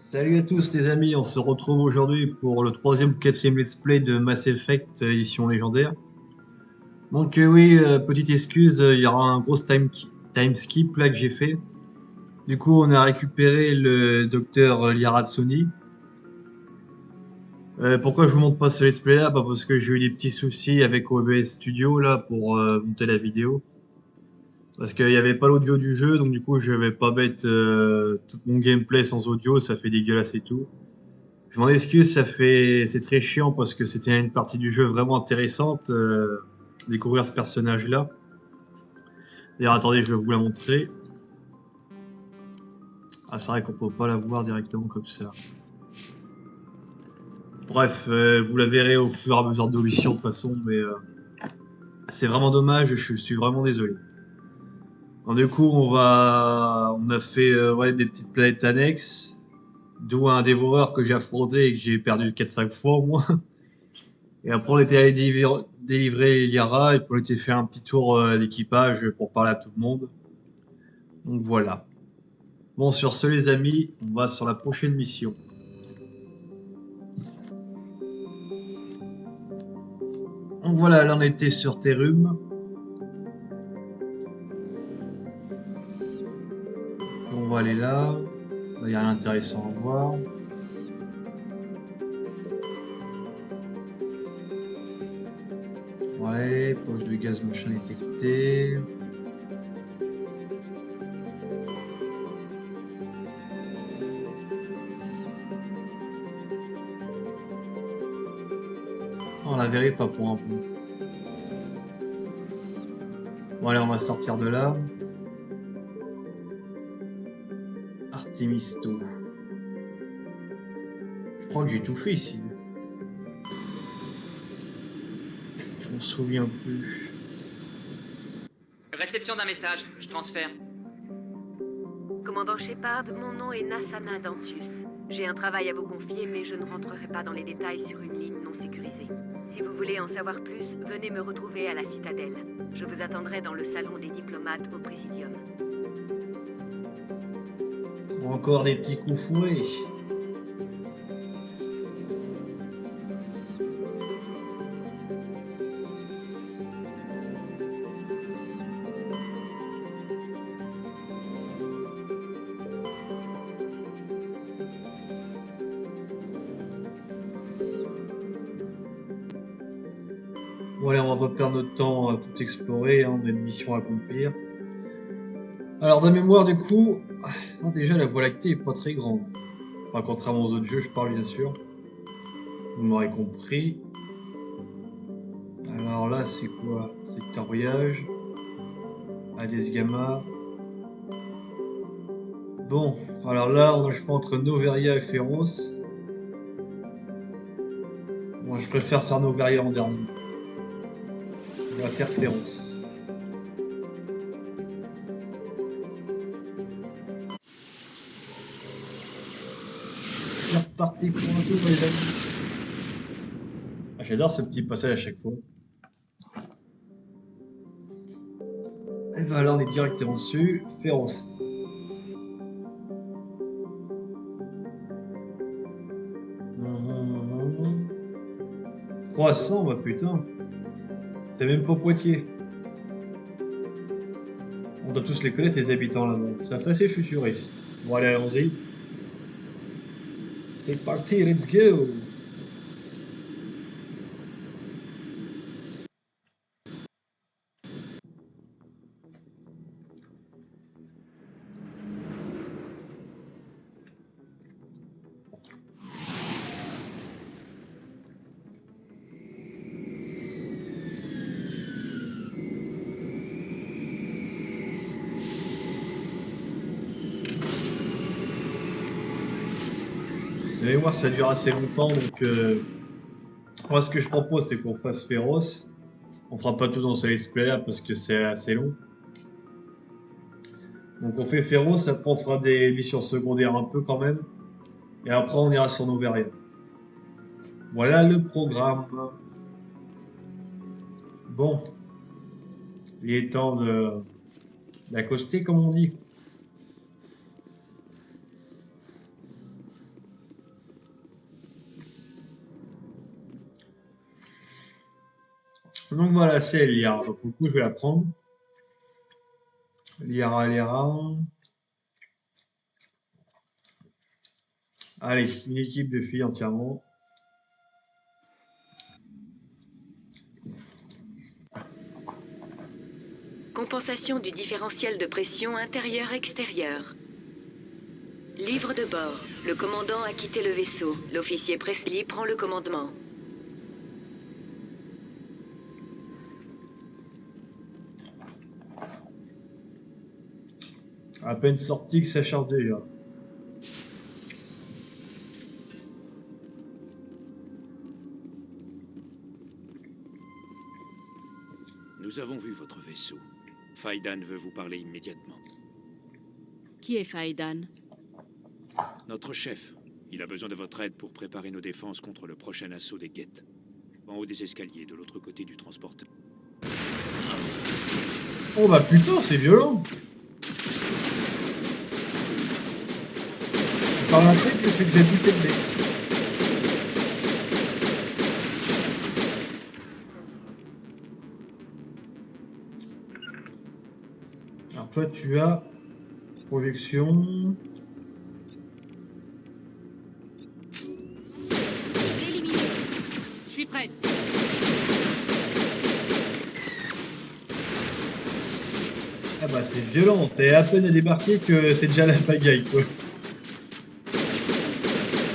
Salut à tous les amis, on se retrouve aujourd'hui pour le troisième ou quatrième let's play de Mass Effect édition légendaire. Donc oui, petite excuse, il y aura un gros time skip là que j'ai fait. Du coup, on a récupéré le docteur Liara Tsoni. Pourquoi je vous montre pas ce let's play là? Bah, parce que j'ai eu des petits soucis avec OBS Studio là pour monter la vidéo. Parce qu'il n'y avait pas l'audio du jeu, donc du coup je vais pas mettre tout mon gameplay sans audio, ça fait dégueulasse et tout. Je m'en excuse, c'est très chiant parce que c'était une partie du jeu vraiment intéressante, découvrir ce personnage-là. D'ailleurs, attendez, je vais vous la montrer. Ah, c'est vrai qu'on peut pas la voir directement comme ça. Bref, vous la verrez au fur et à mesure de l'émission de toute façon, mais c'est vraiment dommage, je suis vraiment désolé. Donc, du coup, on a fait ouais, des petites planètes annexes, d'où un dévoreur que j'ai affronté et que j'ai perdu 4-5 fois au moins. Et après, on était allé délivrer Yara et puis on était fait un petit tour d'équipage pour parler à tout le monde. Donc voilà. Bon, sur ce, les amis, on va sur la prochaine mission. Donc voilà, là on était sur Terum. On va aller là. Il n'y a rien d'intéressant à voir. Ouais, poche de gaz machin détectée. On la verrait pas pour un peu. Bon, allez, on va sortir de là. Artemisto. Je crois que j'ai tout fait ici. Je m'en souviens plus. Réception d'un message, je transfère. Commandant Shepard, mon nom est Nassana Dantius. J'ai un travail à vous confier, mais je ne rentrerai pas dans les détails sur une ligne non sécurisée. Si vous voulez en savoir plus, venez me retrouver à la citadelle. Je vous attendrai dans le salon des diplomates au Présidium. Encore des petits coups fourrés. Bon allez, on va pas perdre notre temps à tout explorer, hein, on a une mission à accomplir. Alors de mémoire du coup, non, déjà la Voie lactée est pas très grande. Enfin contrairement aux autres jeux, je parle bien sûr. Vous m'aurez compris. Alors là c'est quoi? Secteur voyage. Hades Gamma. Bon, alors là on a le choix entre Noveria et Féroce. Moi je préfère faire Noveria en dernier. On va faire Féroce. C'est reparti pour un tour les amis. Ah, j'adore ce petit passage à chaque fois. Et ben là on est directement dessus, Féroce. 300, bah putain. C'est même pas Poitiers. On doit tous les connaître les habitants là-bas. Ça fait assez futuriste. Bon allez, allons-y. C'est parti, let's go. De mémoire, ça dure assez longtemps, donc moi ce que je propose c'est qu'on fasse Féroce. On fera pas tout dans ce let's play là parce que c'est assez long. Donc on fait Féroce, après on fera des missions secondaires un peu quand même. Et après on ira sur Noveria. Voilà le programme. Bon, il est temps d'accoster comme on dit. Donc voilà, c'est Lyra. Donc, pour le coup, je vais la prendre. Lyra. Allez, une équipe de filles entièrement. Compensation du différentiel de pression intérieur-extérieur. Livre de bord. Le commandant a quitté le vaisseau. L'officier Presley prend le commandement. À peine sorti que ça charge déjà. Nous avons vu votre vaisseau. Faidan veut vous parler immédiatement. Qui est Faidan? Notre chef. Il a besoin de votre aide pour préparer nos défenses contre le prochain assaut des Geth. En haut des escaliers, de l'autre côté du transporteur. Oh bah putain, c'est violent. Tu parles un truc que c'est que j'ai tout aidé. Alors toi, tu as projection. Éliminé. Je suis prête. Ah bah c'est violent, t'es à peine à débarquer que c'est déjà la pagaille quoi.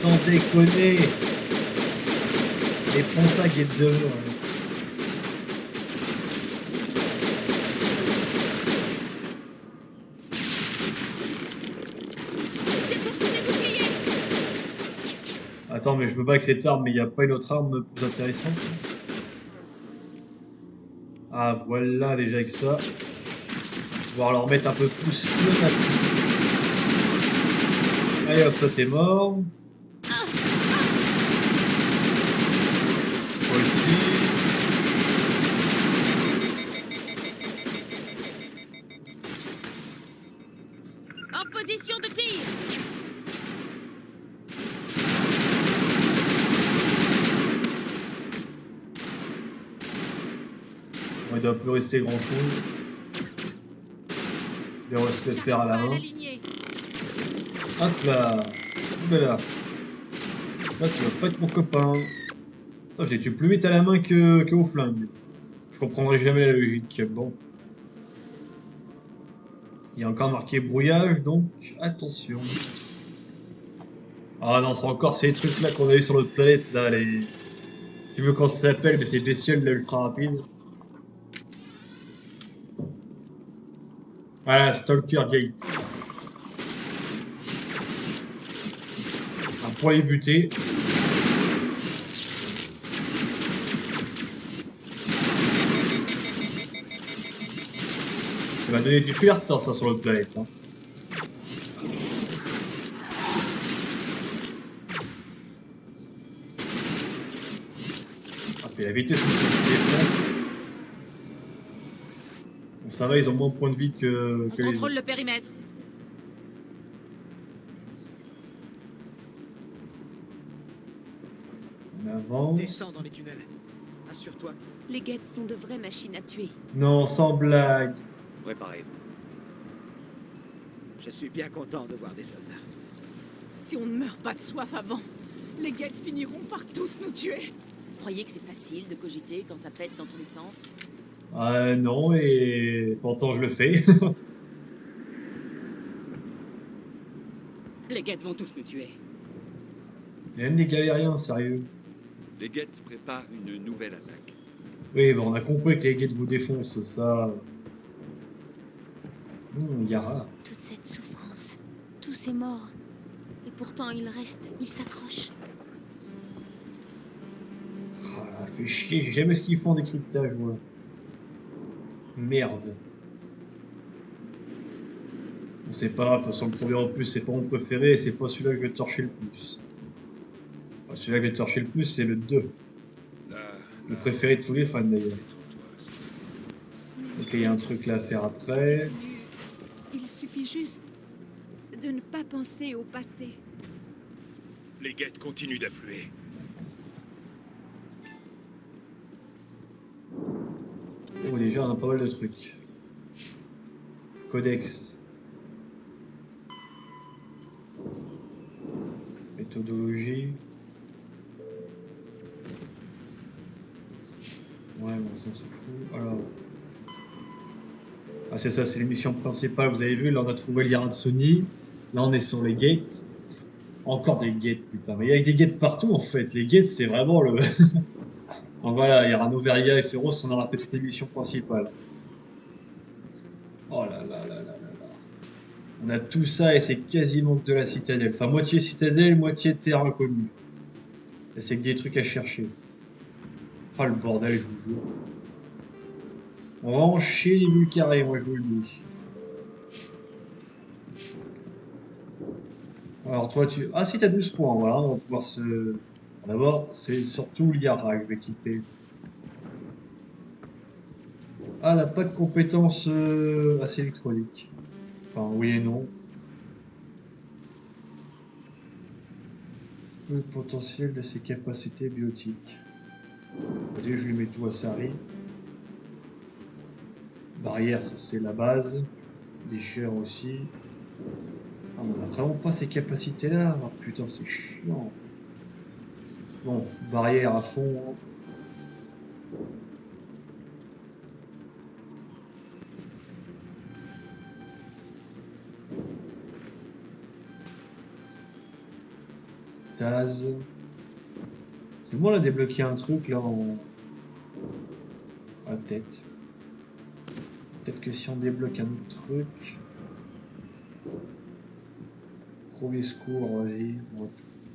Sans déconner. Et prends ça qui est devant. J'ai poursuivi les boucliers. Attends, mais je veux pas que cette arme, mais il n'y a pas une autre arme plus intéressante. Ah voilà, déjà avec ça. Pouvoir leur mettre un peu plus le tapis. Allez hop, toi t'es mort. Toi aussi. En position de tir. Bon, il doit plus rester grand chose. Il va se le faire à la main. Hop là. Hop là. Là, tu vas pas être mon copain. Attends, je les tue plus vite à la main que au flingue. Je comprendrai jamais la logique. Bon. Il y a encore marqué brouillage, donc attention. Ah non, c'est encore ces trucs là qu'on a eu sur notre planète, là, les... Tu veux comment ça s'appelle, mais ces bestioles là, ultra rapides. Voilà, Stalker Gate. Alors, pour les buter... Ça va donner du fil à retard, ça, sur notre planète. Hein. Ah, puis la vitesse où ça se défonce. Bon, ça va, ils ont moins de points de vie que On les contrôle autres. le périmètre. On avance. Descends dans les tunnels. Assure-toi. Les Geth sont de vraies machines à tuer. Non, sans blague. Préparez-vous. Je suis bien content de voir des soldats. Si on ne meurt pas de soif avant, les Geth finiront par tous nous tuer. Vous croyez que c'est facile de cogiter quand ça pète dans tous les sens? Non, et pourtant je le fais. Les Geth vont tous nous tuer. Même les galériens, sérieux. Les Geth préparent une nouvelle attaque. Oui, bon, on a compris que les guettes vous défoncent, ça. Yara. Toute cette souffrance, tous ces morts. Et pourtant il reste, il s'accroche. Ah là, fait chier, j'ai jamais ce qu'ils font en décryptage, moi. Merde. Bon, c'est pas grave, de toute façon, le premier opus, c'est pas mon préféré, et c'est pas celui-là que je vais torcher le plus. Enfin, celui-là que je vais torcher le plus, c'est le 2. Le préféré de tous les fans, d'ailleurs. Ok, il y a un truc là à faire après. Il suffit juste de ne pas penser au passé. Les Geth continuent d'affluer. Oh, déjà, on a pas mal de trucs. Codex. Méthodologie. Ouais, bon, ça on s'en fout. Alors. Ah, c'est ça, c'est l'émission principale. Vous avez vu, là, on a trouvé l'Yara de Sony. Là, on est sur les gates. Encore des gates, putain. Mais il y a des gates partout, en fait. Les gates, c'est vraiment le. Donc voilà, il y aura Noveria et Féroce, on aura fait toute l'émission principale. Oh là là là là là là. On a tout ça et c'est quasiment que de la citadelle. Enfin, moitié citadelle, moitié terre inconnue. Et c'est que des trucs à chercher. Oh le bordel, je vous jure. On va en chier les bulles carrés, moi je vous le dis. Alors toi tu... Ah si t'as 12 points, voilà, on va pouvoir se... D'abord, c'est surtout l'Yara que je vais équiper. Ah, elle n'a pas de compétences assez électroniques. Enfin, oui et non. Le potentiel de ses capacités biotiques. Vas-y, je lui mets tout à Sari. Barrière, ça c'est la base. Déchire aussi. Ah, on n'a vraiment pas ces capacités-là. Ah, putain, c'est chiant. Bon, barrière à fond. Stase. C'est bon, là, débloquer un truc, là, en... à tête. Peut-être que si on débloque un autre truc... Premier secours, vas-y.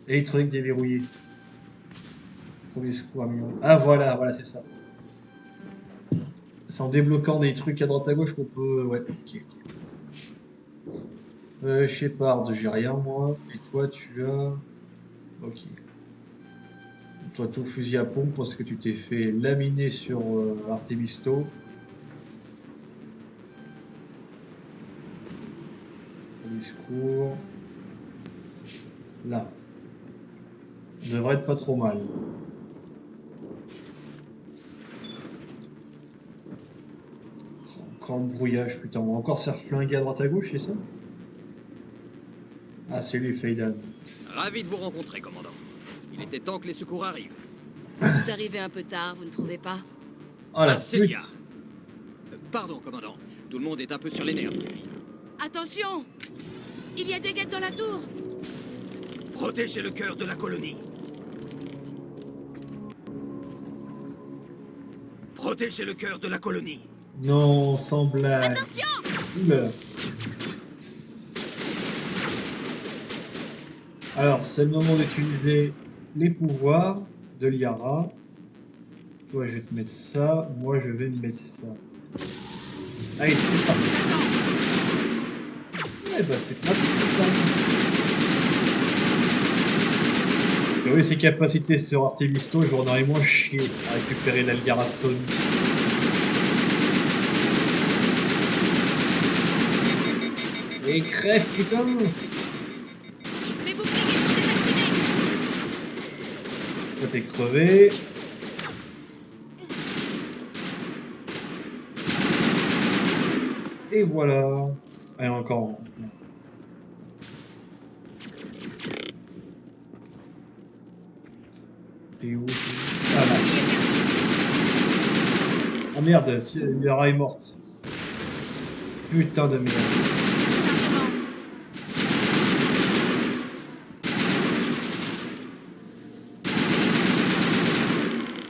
Électronique déverrouillée. Premier secours à million. Ah, voilà, voilà, c'est ça. C'est en débloquant des trucs à droite à gauche qu'on peut... Ouais, ok, ok. Shepard, j'ai rien, moi. Et toi, tu as... Ok. Toi, tout fusil à pompe parce que tu t'es fait laminer sur Artemisto. Discours. Là. Ça devrait être pas trop mal. Encore le brouillage, putain. On va encore se faire flinguer à droite à gauche, c'est ça? Ah, c'est lui, Feidan. Ravi de vous rencontrer, commandant. Il était temps que les secours arrivent. Vous arrivez un peu tard, vous ne trouvez pas? Oh la Arcelia. pute! Pardon, commandant. Tout le monde est un peu sur les nerfs. Attention! Il y a des guettes dans la tour! Protégez le cœur de la colonie. Protégez le cœur de la colonie. Non, sans blague. Attention! Oula. Alors, c'est le moment d'utiliser les pouvoirs de l'Yara. Toi, je vais te mettre ça. Moi, je vais me mettre ça. Allez, c'est parti. Eh ben, c'est pas tout. Oui, ses capacités sur Artemisto, je en aurais moins chier à récupérer l'Algara Sony. Et crève, putain! Les boucliers sont désactivés! Toi, t'es crevé. Et voilà. Allez, encore. T'es où? Ah là. Ah merde, Yara est morte. Putain de merde.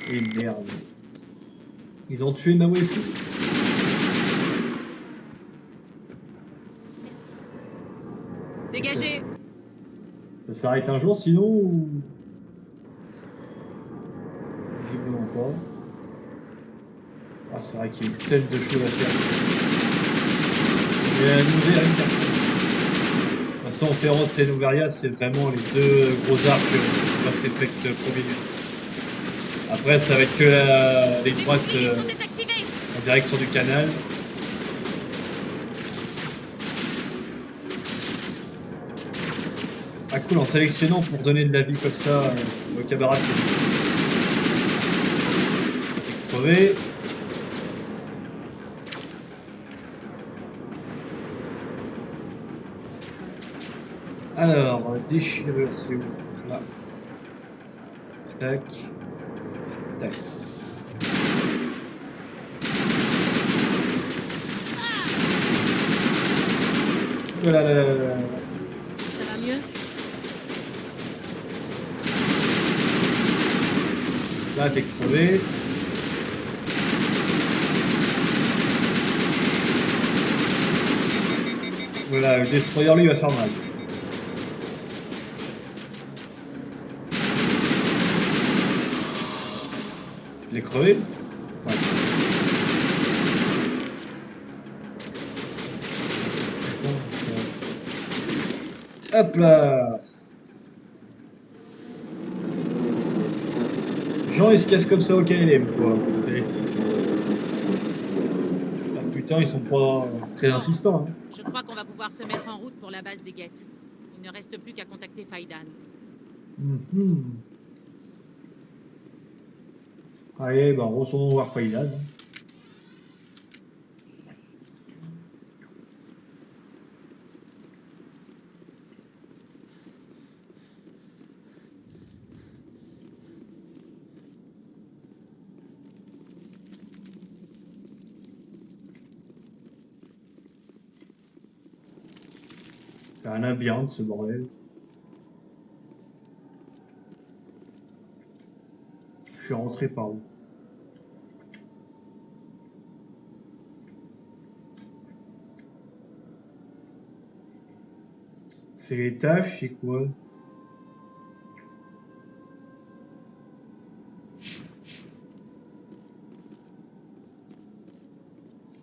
Et merde. Ils ont tué ma waifu. Dégagez! Ça s'arrête un jour sinon ou... Visiblement pas. Ah c'est vrai qu'il y a une tonne de choses à faire. Il y a un Noveria. De toute façon, Féroce et Noveria, c'est vraiment les deux gros arcs qui passent l'effect premier. Après, ça va être que les droites en direction du canal. Ah cool, en sélectionnant pour donner de la vie comme ça au camarade, c'est crevé. Alors, déchirure, c'est où? Là. Tac. Tac. Oh là là là là là. Ça va mieux? Là, t'es crevé. Voilà, le destroyer, lui, va faire mal. Je l'ai crevé? Ouais. Attends, ça- Hop là! Jean, ils se cassent comme ça au KLM, quoi. C'est... Ah, putain, ils sont pas très insistants, hein. Je crois qu'on va pouvoir se mettre en route pour la base des guettes. Il ne reste plus qu'à contacter Faidan. Mhm. Allez, bah, retournons voir Faidan. C'est un labyrinthe, ce bordel. Je suis rentré par où? C'est les tâches, c'est quoi?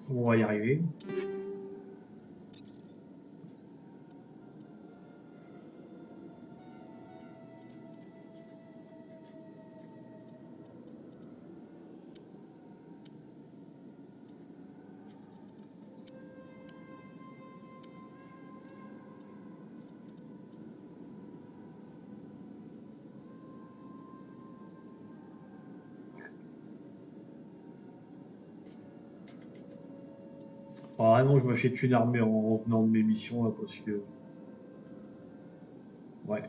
On va y arriver. Vraiment, je m'achète une armée en revenant de mes missions là parce que. Ouais.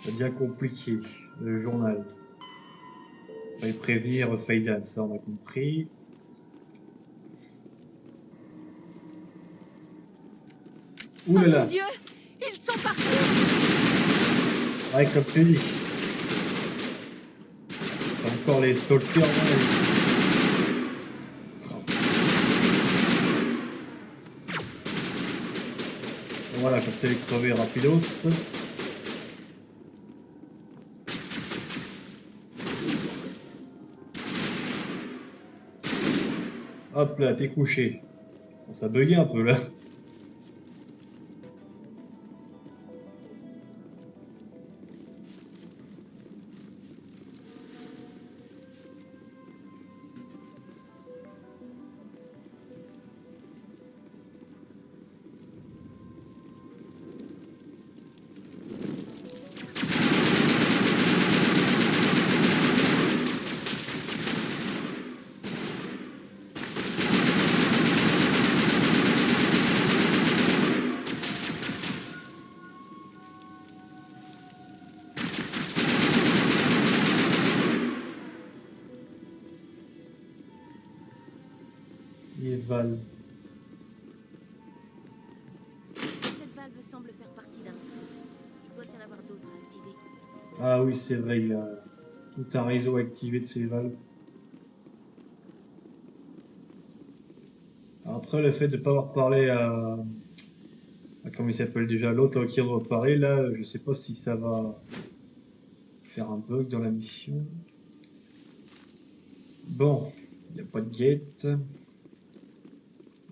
Ça devient compliqué. Le journal. On va prévenir Faidan, ça on a compris. Ouh là Oh là! mon Dieu! Ils sont partout! Ouais, comme tu dis. T'as encore les stalkers là. Voilà, comme ça les crever rapidos. Hop là, t'es couché. Bon, ça buguait un peu là. Les valves. Cette valve semble faire partie d'un ensemble. Il doit y en avoir d'autres à activer. Ah oui, c'est vrai, il y a tout un réseau activé de ces valves. Après, le fait de ne pas avoir parlé à comment il s'appelle déjà, l'autre qui en a parlé, là, je sais pas si ça va faire un bug dans la mission. Bon, il n'y a pas de gate.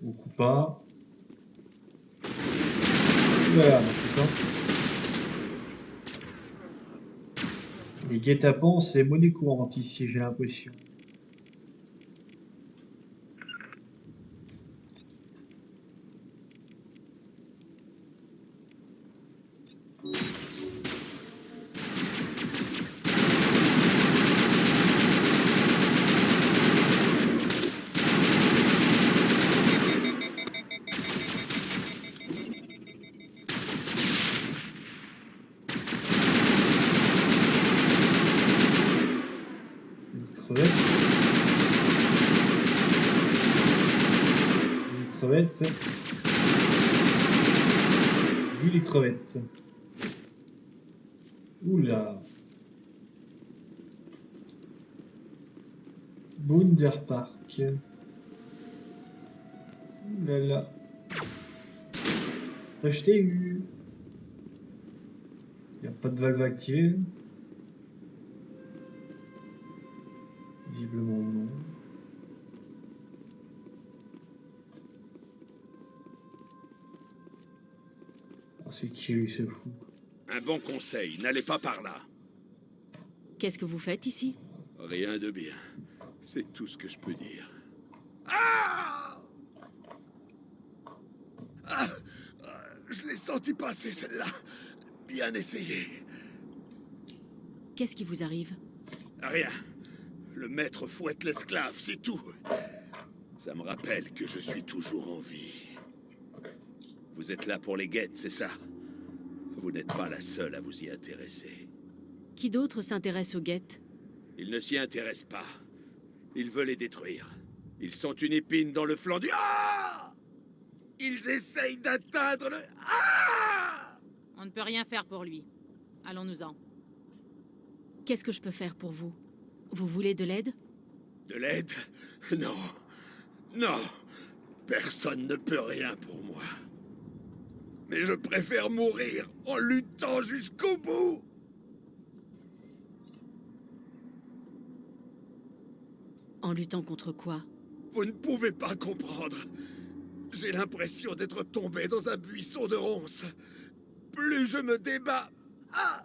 Ou pas. Voilà, putain. Les guet-apens, c'est monnaie courante ici, j'ai l'impression. crevettes. Vu les crevettes. Oula. Bunderpark. Oulala. Acheter eu. Il n'y a pas de valve activée. Visiblement non. Ah, c'est qui lui ce fou? Un bon conseil, n'allez pas par là. Qu'est-ce que vous faites ici? Rien de bien. C'est tout ce que je peux dire. Ah! Je l'ai senti passer, celle-là. Bien essayé. Qu'est-ce qui vous arrive? Rien. Le maître fouette l'esclave, c'est tout. Ça me rappelle que je suis toujours en vie. Vous êtes là pour les guettes, c'est ça? Vous n'êtes pas la seule à vous y intéresser. Qui d'autre s'intéresse aux guettes? Ils ne s'y intéressent pas. Ils veulent les détruire. Ils sont une épine dans le flanc du... Ah! Ils essayent d'atteindre le... Ah! On ne peut rien faire pour lui. Allons-nous-en. Qu'est-ce que je peux faire pour vous? Vous voulez de l'aide? De l'aide? Non. Non. Personne ne peut rien pour moi. Mais je préfère mourir en luttant jusqu'au bout. En luttant contre quoi? Vous ne pouvez pas comprendre. J'ai l'impression d'être tombé dans un buisson de ronces. Plus je me débats... Ah!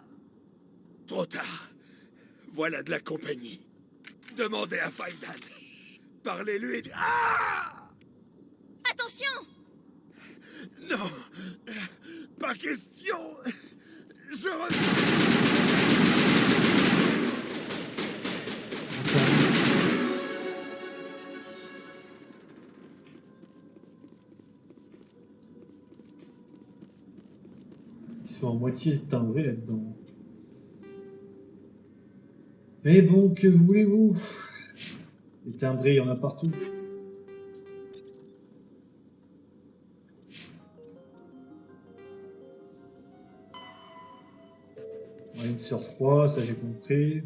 Trop tard. Voilà de la compagnie. Demandez à Faidan. Parlez-lui et... Ah! Attention! Non! Pas question! Je reviens! Ils sont à moitié timbrés là-dedans. Mais bon, que voulez-vous? Les timbrés, il y en a partout. Une sur 3, ça j'ai compris.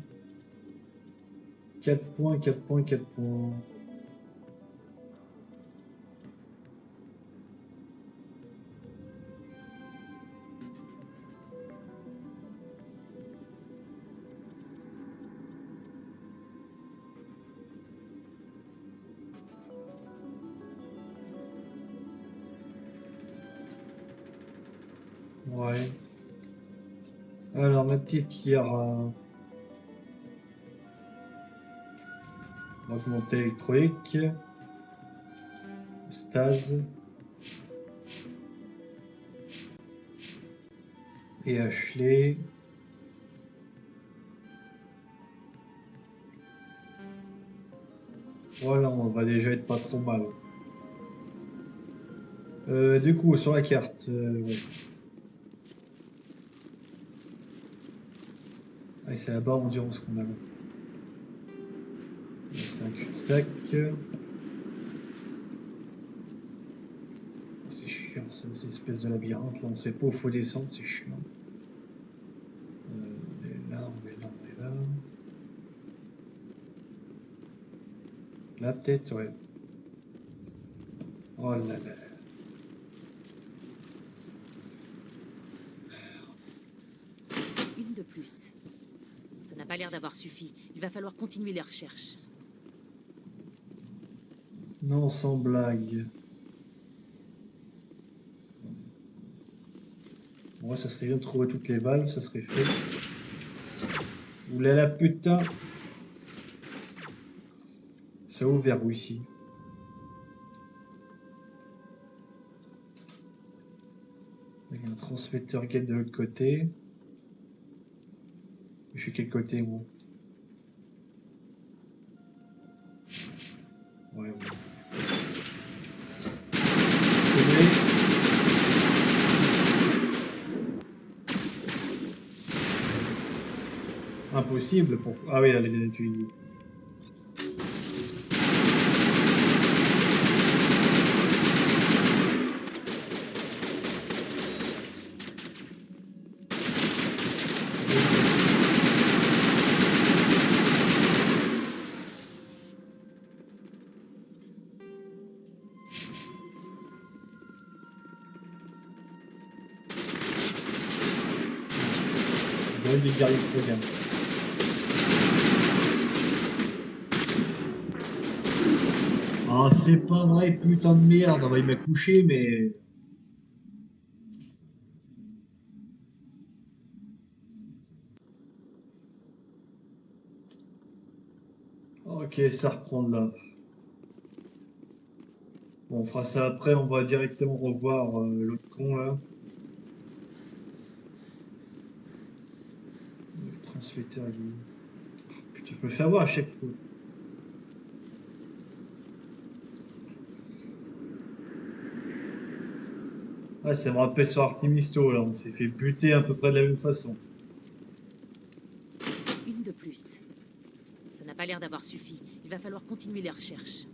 4 points, 4 points, 4 points. Ouais. Alors, ma petite Liara. Augmenter électronique. Stase. Et Ashley. Voilà, on va déjà être pas trop mal. Du coup, sur la carte. Ouais. Ah, c'est la barre d'endurance qu'on a là. C'est un cul-de-sac. C'est chiant, ces espèces de labyrinthe là, on sait pas où faut descendre, c'est chiant. On est là, on est là, on est là. Là peut-être, ouais. Oh là là. Une de plus. Ça n'a pas l'air d'avoir suffi. Il va falloir continuer les recherches. Non, sans blague. Moi, ça serait bien de trouver toutes les valves, ça serait fait. Oulala, putain! Ça ouvre vers où ici? Il y a un transmetteur gate de l'autre côté. Je suis quel côté, moi? Ouais, ouais. Impossible pour... Ah oui, allez, tu... a eu des guerriers très bien. Ah, c'est pas vrai, putain de merde. Ah bah, il m'a couché, mais... Ok, ça reprend de là. Bon, on fera ça après, on va directement revoir l'autre con, là. Le transmetteur, il est où? Putain, je me fais avoir à chaque fois. Ah, ça me rappelle sur Artemisto, là, on s'est fait buter à peu près de la même façon. Une de plus. Ça n'a pas l'air d'avoir suffi. Il va falloir continuer les recherches.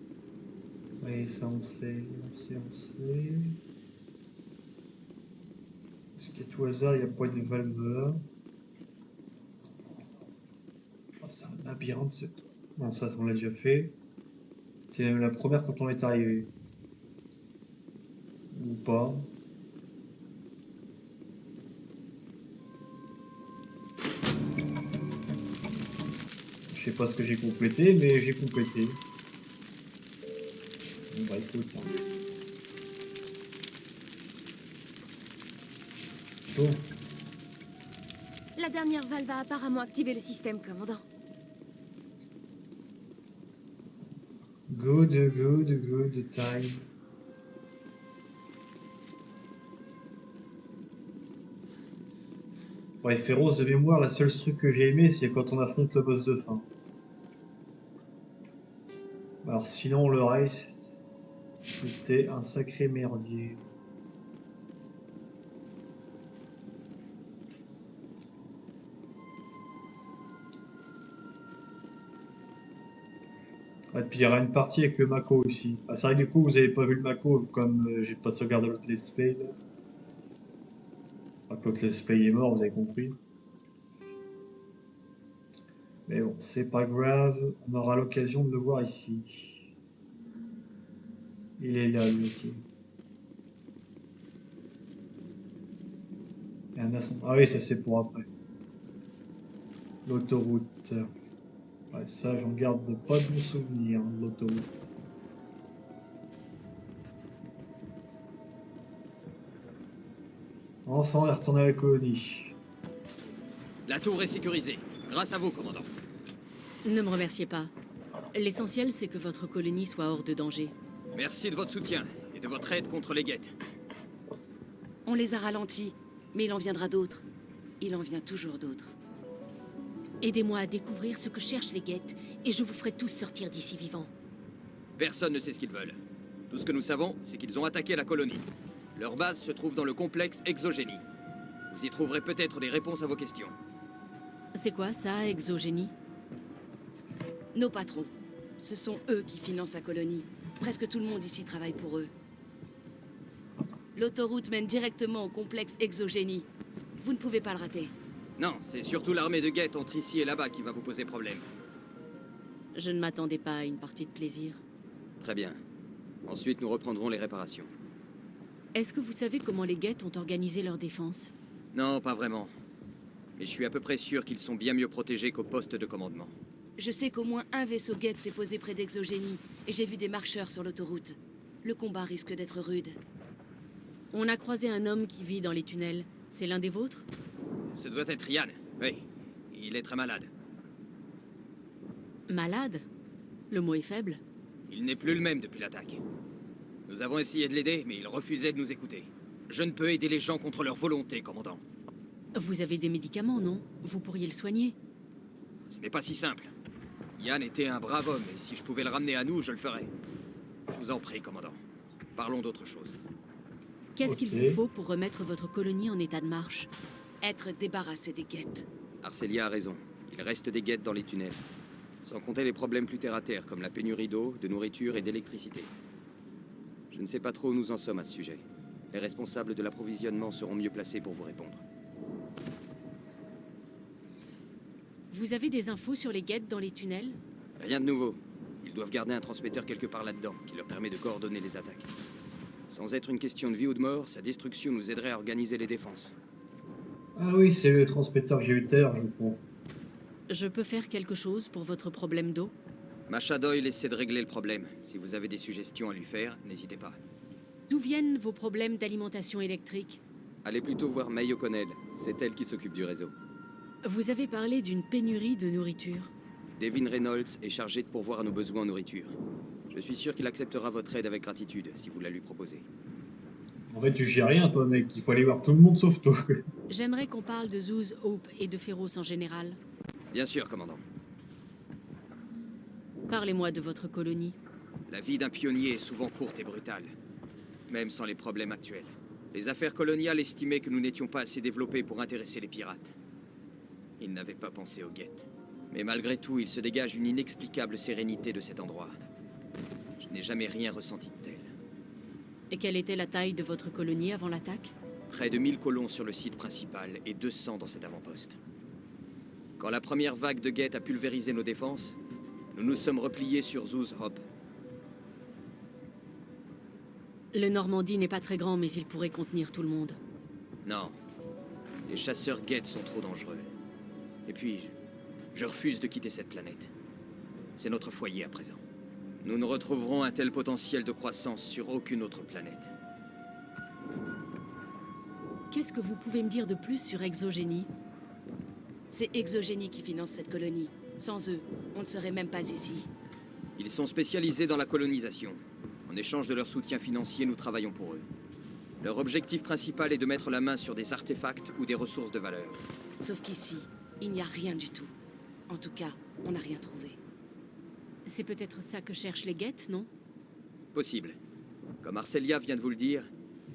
Oui, ça on sait, on sait, on sait. Est-ce qu'à tout hasard, il n'y a pas de valve là? Oh, c'est un labyrinthe, ce... Non, ça, on l'a déjà fait. C'était la première quand on est arrivé. Ou pas. Je sais pas ce que j'ai complété, mais j'ai complété. Bon bah écoute. Hein. Bon. La dernière valve a apparemment activé le système, commandant. Good, good, good time. Ouais, Féroce, de mémoire, la seule truc que j'ai aimé, c'est quand on affronte le boss de fin. Alors sinon, le reste, c'était un sacré merdier. Ouais, puis il y aura une partie avec le Mako aussi. Ah, c'est vrai que du coup, vous avez pas vu le Mako, comme j'ai pas sauvegardé l'autre let's play. Là. Enfin, que l'autre let's play est mort, vous avez compris. Mais bon, c'est pas grave, on aura l'occasion de le voir ici. Il est là, lui, ok. Et un ascenseur. Ah oui, ça c'est pour après. L'autoroute. Ouais, ça, j'en garde pas de bons souvenirs, hein, de l'autoroute. Enfin, on est retourné à la colonie. La tour est sécurisée. Grâce à vous, commandant. Ne me remerciez pas. L'essentiel, c'est que votre colonie soit hors de danger. Merci de votre soutien et de votre aide contre les guettes. On les a ralentis, mais il en viendra d'autres. Il en vient toujours d'autres. Aidez-moi à découvrir ce que cherchent les guettes, et je vous ferai tous sortir d'ici vivants. Personne ne sait ce qu'ils veulent. Tout ce que nous savons, c'est qu'ils ont attaqué la colonie. Leur base se trouve dans le complexe Exogénie. Vous y trouverez peut-être des réponses à vos questions. C'est quoi ça, exogénie? Nos patrons. Ce sont eux qui financent la colonie. Presque tout le monde ici travaille pour eux. L'autoroute mène directement au complexe Exogénie. Vous ne pouvez pas le rater. Non, c'est surtout l'armée de guettes entre ici et là-bas qui va vous poser problème. Je ne m'attendais pas à une partie de plaisir. Très bien. Ensuite, nous reprendrons les réparations. Est-ce que vous savez comment les guettes ont organisé leur défense? Non, pas vraiment. Mais je suis à peu près sûr qu'ils sont bien mieux protégés qu'au poste de commandement. Je sais qu'au moins un vaisseau guette s'est posé près d'Exogénie, et j'ai vu des marcheurs sur l'autoroute. Le combat risque d'être rude. On a croisé un homme qui vit dans les tunnels. C'est l'un des vôtres? Ce doit être Yann. Oui, il est très malade. Malade? Le mot est faible. Il n'est plus le même depuis l'attaque. Nous avons essayé de l'aider, mais il refusait de nous écouter. Je ne peux aider les gens contre leur volonté, commandant. Vous avez des médicaments, non? Vous pourriez le soigner. Ce n'est pas si simple. Yann était un brave homme, et si je pouvais le ramener à nous, je le ferais. Je vous en prie, commandant. Parlons d'autre chose. Qu'est-ce qu'il Ok. vous faut pour remettre votre colonie en état de marche? Être débarrassé des guettes. Arcelia a raison. Il reste des guettes dans les tunnels. Sans compter les problèmes plus terre-à-terre, comme la pénurie d'eau, de nourriture et d'électricité. Je ne sais pas trop où nous en sommes à ce sujet. Les responsables de l'approvisionnement seront mieux placés pour vous répondre. Vous avez des infos sur les guettes dans les tunnels? Rien de nouveau. Ils doivent garder un transmetteur quelque part là-dedans, qui leur permet de coordonner les attaques. Sans être une question de vie ou de mort, sa destruction nous aiderait à organiser les défenses. Ah oui, c'est le transmetteur que j'ai eu tout à l'heure, je crois. Je peux faire quelque chose pour votre problème d'eau? Masha Doyle essaie de régler le problème. Si vous avez des suggestions à lui faire, n'hésitez pas. D'où viennent vos problèmes d'alimentation électrique? Allez plutôt voir May O'Connell. C'est elle qui s'occupe du réseau. Vous avez parlé d'une pénurie de nourriture. Devin Reynolds est chargé de pourvoir à nos besoins en nourriture. Je suis sûr qu'il acceptera votre aide avec gratitude, si vous la lui proposez. En fait, tu gères rien, toi, mec. Il faut aller voir tout le monde sauf toi. J'aimerais qu'on parle de Zeus, Hope et de Féroce en général. Bien sûr, commandant. Parlez-moi de votre colonie. La vie d'un pionnier est souvent courte et brutale, même sans les problèmes actuels. Les affaires coloniales estimaient que nous n'étions pas assez développés pour intéresser les pirates. Ils n'avaient pas pensé aux guettes. Mais malgré tout, il se dégage une inexplicable sérénité de cet endroit. Je n'ai jamais rien ressenti de tel. Et quelle était la taille de votre colonie avant l'attaque? Près de 1000 colons sur le site principal et 200 dans cet avant-poste. Quand la première vague de guettes a pulvérisé nos défenses, nous nous sommes repliés sur Zeus Hope. Le Normandie n'est pas très grand, mais il pourrait contenir tout le monde. Non. Les chasseurs guettes sont trop dangereux. Et puis, je refuse de quitter cette planète. C'est notre foyer à présent. Nous ne retrouverons un tel potentiel de croissance sur aucune autre planète. Qu'est-ce que vous pouvez me dire de plus sur Exogénie? C'est Exogénie qui finance cette colonie. Sans eux, on ne serait même pas ici. Ils sont spécialisés dans la colonisation. En échange de leur soutien financier, nous travaillons pour eux. Leur objectif principal est de mettre la main sur des artefacts ou des ressources de valeur. Sauf qu'ici, il n'y a rien du tout. En tout cas, on n'a rien trouvé. C'est peut-être ça que cherchent les guettes, non? Possible. Comme Arcelia vient de vous le dire,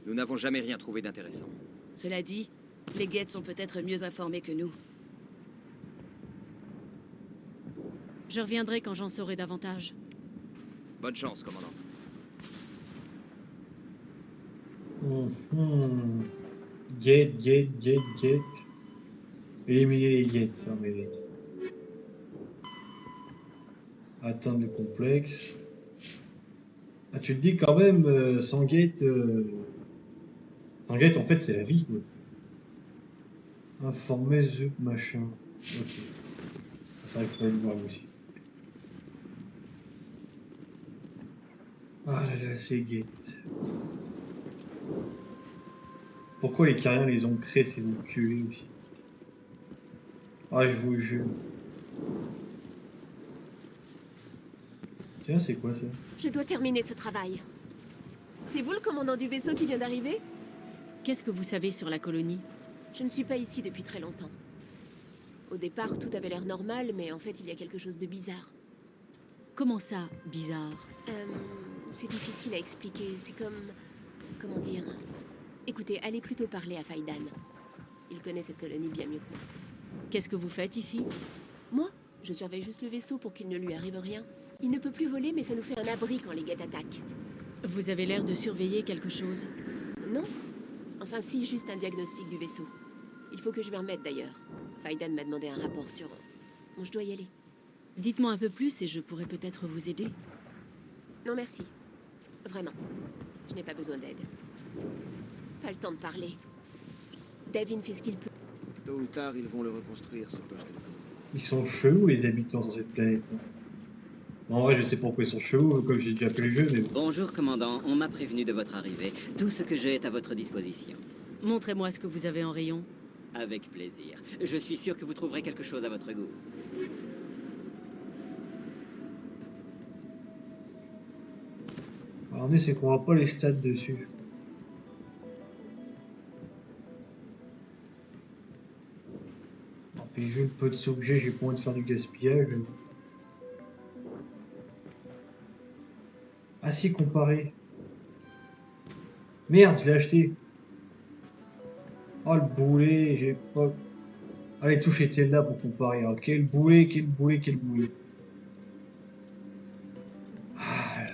nous n'avons jamais rien trouvé d'intéressant. Cela dit, les guettes sont peut-être mieux informés que nous. Je reviendrai quand j'en saurai davantage. Bonne chance, commandant. Get. Éliminer les guettes, ça mérite. Atteindre le complexe. Ah, tu te dis quand même, sans guette... Sans guette, en fait, c'est la vie, quoi. Informer the machin. Ok. C'est vrai qu'il fallait le voir aussi. Ah là là, c'est guette. Pourquoi les Cariens les ont créés, ces enculés aussi? Ah, je vous jure. Tiens, c'est quoi ça? Je dois terminer ce travail. C'est vous le commandant du vaisseau qui vient d'arriver? Qu'est-ce que vous savez sur la colonie? Je ne suis pas ici depuis très longtemps. Au départ, tout avait l'air normal, mais en fait, il y a quelque chose de bizarre. Comment ça, bizarre? C'est difficile à expliquer. C'est comme... Comment dire? Écoutez, allez plutôt parler à Faidan. Il connaît cette colonie bien mieux que moi. Qu'est-ce que vous faites ici? Moi? Je surveille juste le vaisseau pour qu'il ne lui arrive rien. Il ne peut plus voler, mais ça nous fait un abri quand les guettes attaquent. Vous avez l'air de surveiller quelque chose. Non? Enfin si, juste un diagnostic du vaisseau. Il faut que je m'y remette d'ailleurs. Faidan m'a demandé un rapport sur... Bon, je dois y aller. Dites-moi un peu plus et je pourrais peut-être vous aider. Non merci. Vraiment. Je n'ai pas besoin d'aide. Pas le temps de parler. Davin fait ce qu'il peut. Tôt ou tard, ils vont le reconstruire, ce poste de commandement. Ils sont chelous, les habitants sur cette planète. En vrai, je sais pourquoi ils sont chelous, comme j'ai déjà fait le jeu, mais bon. Bonjour, commandant. On m'a prévenu de votre arrivée. Tout ce que j'ai est à votre disposition. Montrez-moi ce que vous avez en rayon. Avec plaisir. Je suis sûr que vous trouverez quelque chose à votre goût. Alors, c'est qu'on voit pas les stats dessus. Et vu le peu de sauts que j'ai pas envie de faire du gaspillage. Ah si, comparé. Merde, je l'ai acheté. Oh le boulet, j'ai pas... Allez, touche était là pour comparer. Oh, quel boulet. Ah.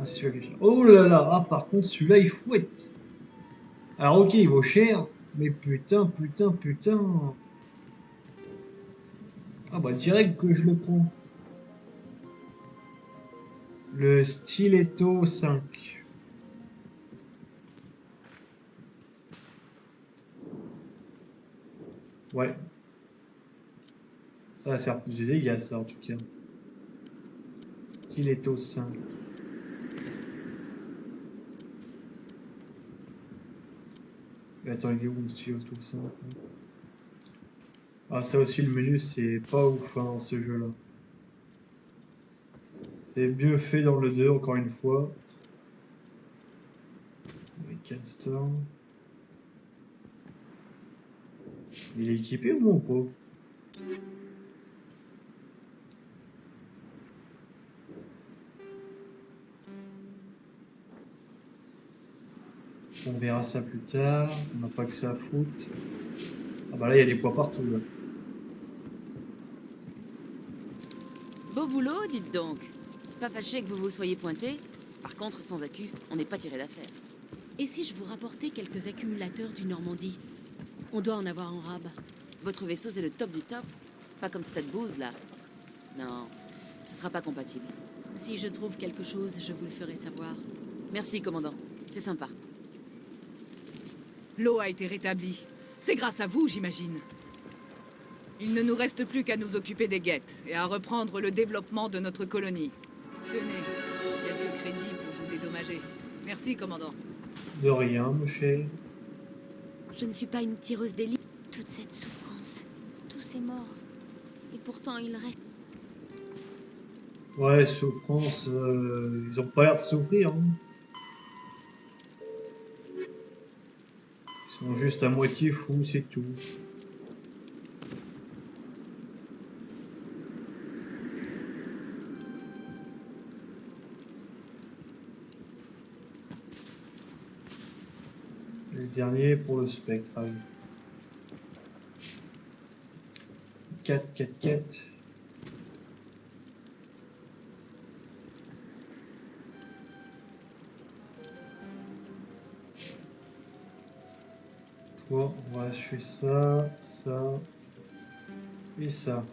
Ah, c'est celui-là que j'ai. Oh là là, ah par contre celui-là il fouette. Alors ok, il vaut cher, mais putain. Ah bah direct que je le prends. Le Stiletto 5. Ouais. Ça va faire plus de dégâts, ça, en tout cas. Stiletto 5. Mais attends, il est où le Stiletto 5? Ah, ça aussi, le menu, c'est pas ouf hein, dans ce jeu-là. C'est mieux fait dans le 2, encore une fois. American Storm. Il est équipé ou pas? On verra ça plus tard. On n'a pas que ça à foutre. Ah bah là, il y a des poids partout, là. Beau boulot, dites donc. Pas fâché que vous vous soyez pointé. Par contre, sans accu, on n'est pas tiré d'affaire. Et si je vous rapportais quelques accumulateurs du Normandie? On doit en avoir en rab. Votre vaisseau, c'est le top du top. Pas comme Stade Booze, là. Non, ce sera pas compatible. Si je trouve quelque chose, je vous le ferai savoir. Merci, commandant. C'est sympa. L'eau a été rétablie. C'est grâce à vous, j'imagine. Il ne nous reste plus qu'à nous occuper des guettes et à reprendre le développement de notre colonie. Tenez, quelques crédits pour vous dédommager. Merci, commandant. De rien, mon cher. Je ne suis pas une tireuse d'élite. Toute cette souffrance, tous ces morts. Et pourtant, il reste... Ouais, souffrance, ils ont pas l'air de souffrir. Hein. Ils sont juste à moitié fous, c'est tout. Le dernier pour le spectre. 4, 4, 4. Toi, on va acheter ça, ça et ça.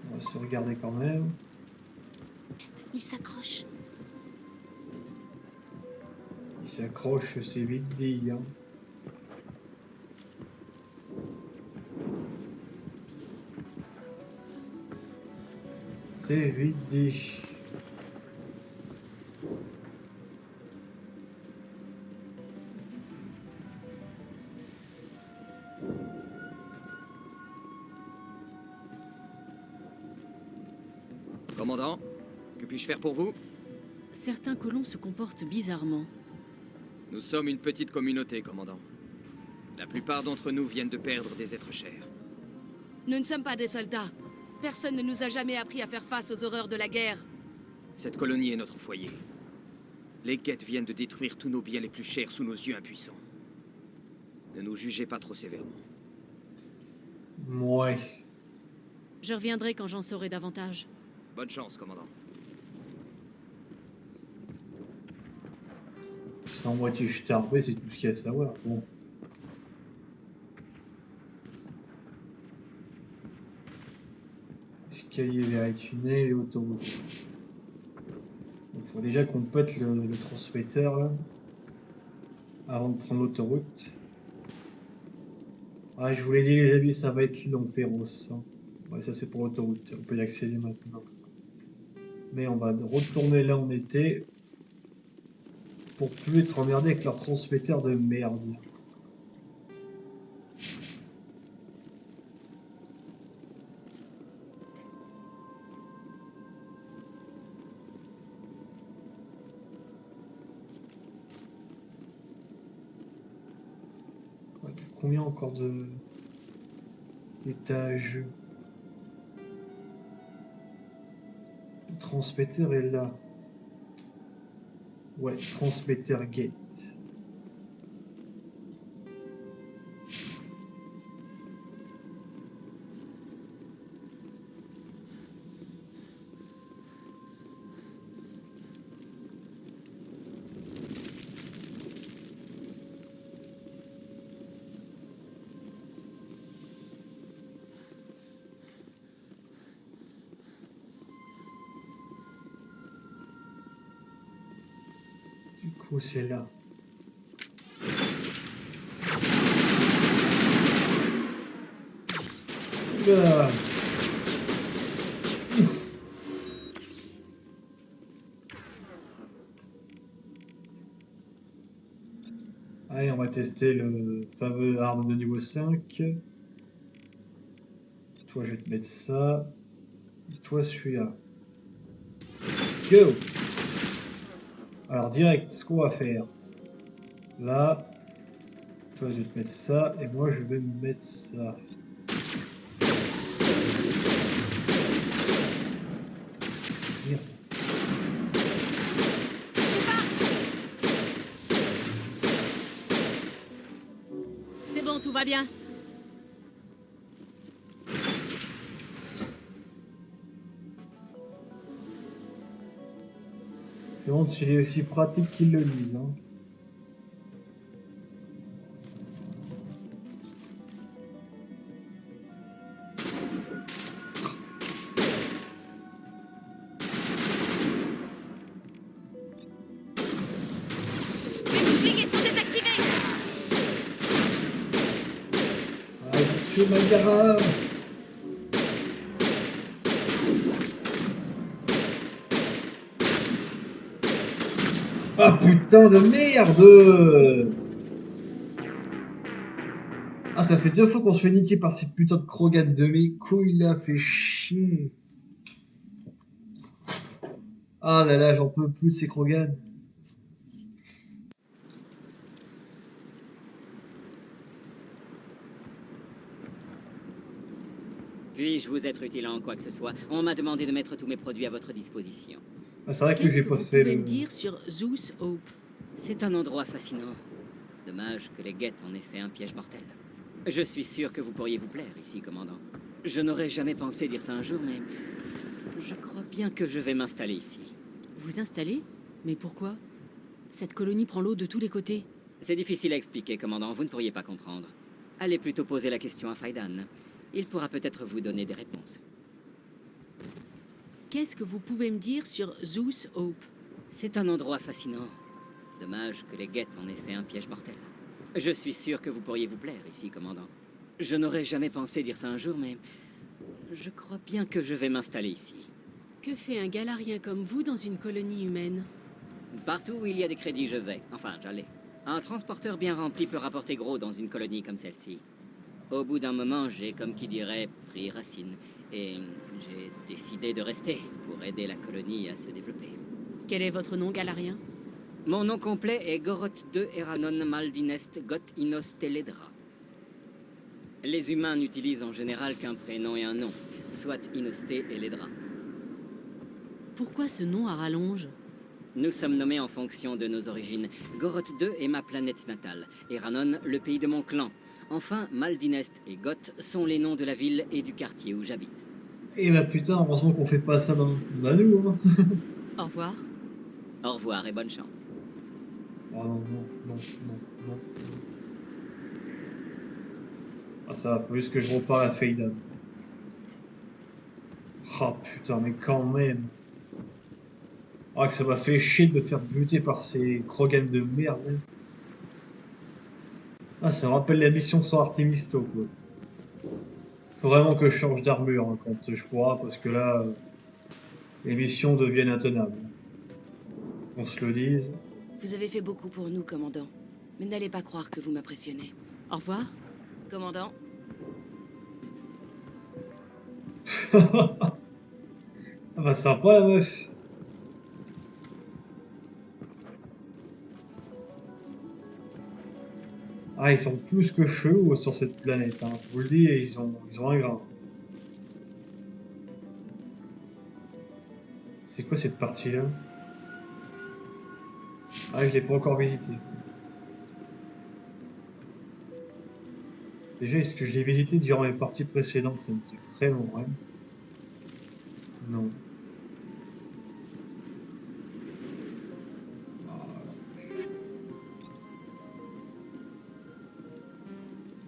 On va se regarder quand même. Il s'accroche. Il s'accroche, c'est vite dit. Hein. C'est vite dit. Commandant, que puis-je faire pour vous? Certains colons se comportent bizarrement. Nous sommes une petite communauté, commandant. La plupart d'entre nous viennent de perdre des êtres chers. Nous ne sommes pas des soldats. Personne ne nous a jamais appris à faire face aux horreurs de la guerre. Cette colonie est notre foyer. Les guettes viennent de détruire tous nos biens les plus chers sous nos yeux impuissants. Ne nous jugez pas trop sévèrement. Ouais. Je reviendrai quand j'en saurai davantage. Bonne chance, commandant. C'est en moitié jeté après, c'est tout ce qu'il y a à savoir. Bon. Escalier vers les tunnels et autoroute. Il faut déjà qu'on pète le transmetteur là. Avant de prendre l'autoroute. Ah, je vous l'ai dit les amis, ça va être long féroce. Hein. Ouais, ça c'est pour l'autoroute. On peut y accéder maintenant. Mais on va retourner là où on était. Pour plus être emmerdé avec leur transmetteur de merde. Combien encore de d'étages? Le transmetteur est là. Ouais, transmetteur gate. coup, c'est là. Oula. Allez, on va tester le fameux arme de niveau 5. Toi, je vais te mettre ça. Toi, celui-là. Go! Alors, direct, ce qu'on va faire. Là. Toi, je vais te mettre ça. Et moi, je vais me mettre ça. Merde. C'est bon, tout va bien. Je me demande s'il est aussi pratique qu'ils le disent. Hein. Les boucliers sont désactivés. Ah, je suis Magara. Ah putain de merde! Ah, ça fait 2 fois qu'on se fait niquer par ces putains de Krogan de mes couilles là, fait chier. Ah là là, j'en peux plus de ces Krogan. Puis-je vous être utile en quoi que ce soit? On m'a demandé de mettre tous mes produits à votre disposition. Ah, c'est vrai que Qu'est-ce j'ai que pas vous fait pouvez le... me dire sur Zeus Hope? C'est un endroit fascinant. Dommage que les guettes en aient fait un piège mortel. Je suis sûr que vous pourriez vous plaire ici, commandant. Je n'aurais jamais pensé dire ça un jour, mais je crois bien que je vais m'installer ici. Vous installez? Mais pourquoi? Cette colonie prend l'eau de tous les côtés. C'est difficile à expliquer, commandant, vous ne pourriez pas comprendre. Allez plutôt poser la question à Faidan. Il pourra peut-être vous donner des réponses. Qu'est-ce que vous pouvez me dire sur Zeus Hope? C'est un endroit fascinant. Dommage que les guettes en aient fait un piège mortel. Je suis sûr que vous pourriez vous plaire ici, commandant. Je n'aurais jamais pensé dire ça un jour, mais je crois bien que je vais m'installer ici. Que fait un galarien comme vous dans une colonie humaine? Partout où il y a des crédits, je vais. Enfin, j'allais. Un transporteur bien rempli peut rapporter gros dans une colonie comme celle-ci. Au bout d'un moment, j'ai, comme qui dirait, pris racine. Et j'ai décidé de rester pour aider la colonie à se développer. Quel est votre nom, galarien? Mon nom complet est Goroth II Eranon Maldinest Got Inos Teledra. Les humains n'utilisent en général qu'un prénom et un nom, soit Inosté et Ledra. Pourquoi ce nom à rallonge? Nous sommes nommés en fonction de nos origines. Goroth II est ma planète natale, Eranon, le pays de mon clan. Enfin, Maldinest et Goth sont les noms de la ville et du quartier où j'habite. Eh bah putain, heureusement qu'on fait pas ça dans nous. Hein. Au revoir. Au revoir et bonne chance. Oh non, non, non, non, non. Ah ça va, faut juste que je repars à Faidan. Oh putain, mais quand même. Ah que ça m'a fait chier de me faire buter par ces Krogan de merde. Hein. Ah ça me rappelle la mission sans Artemisto quoi. Faut vraiment que je change d'armure hein, quand je pourrai parce que là, les missions deviennent intenables. On se le dise. Vous avez fait beaucoup pour nous, commandant. Mais n'allez pas croire que vous m'impressionnez. Au revoir. Commandant, Ah bah sympa la meuf. Ah ils sont plus que chauds sur cette planète, hein. Je vous le dis, ils ont un grain. C'est quoi cette partie là? Ah je l'ai pas encore visité. Déjà est-ce que je l'ai visité durant les parties précédentes? Ça me dit vraiment rien. Non.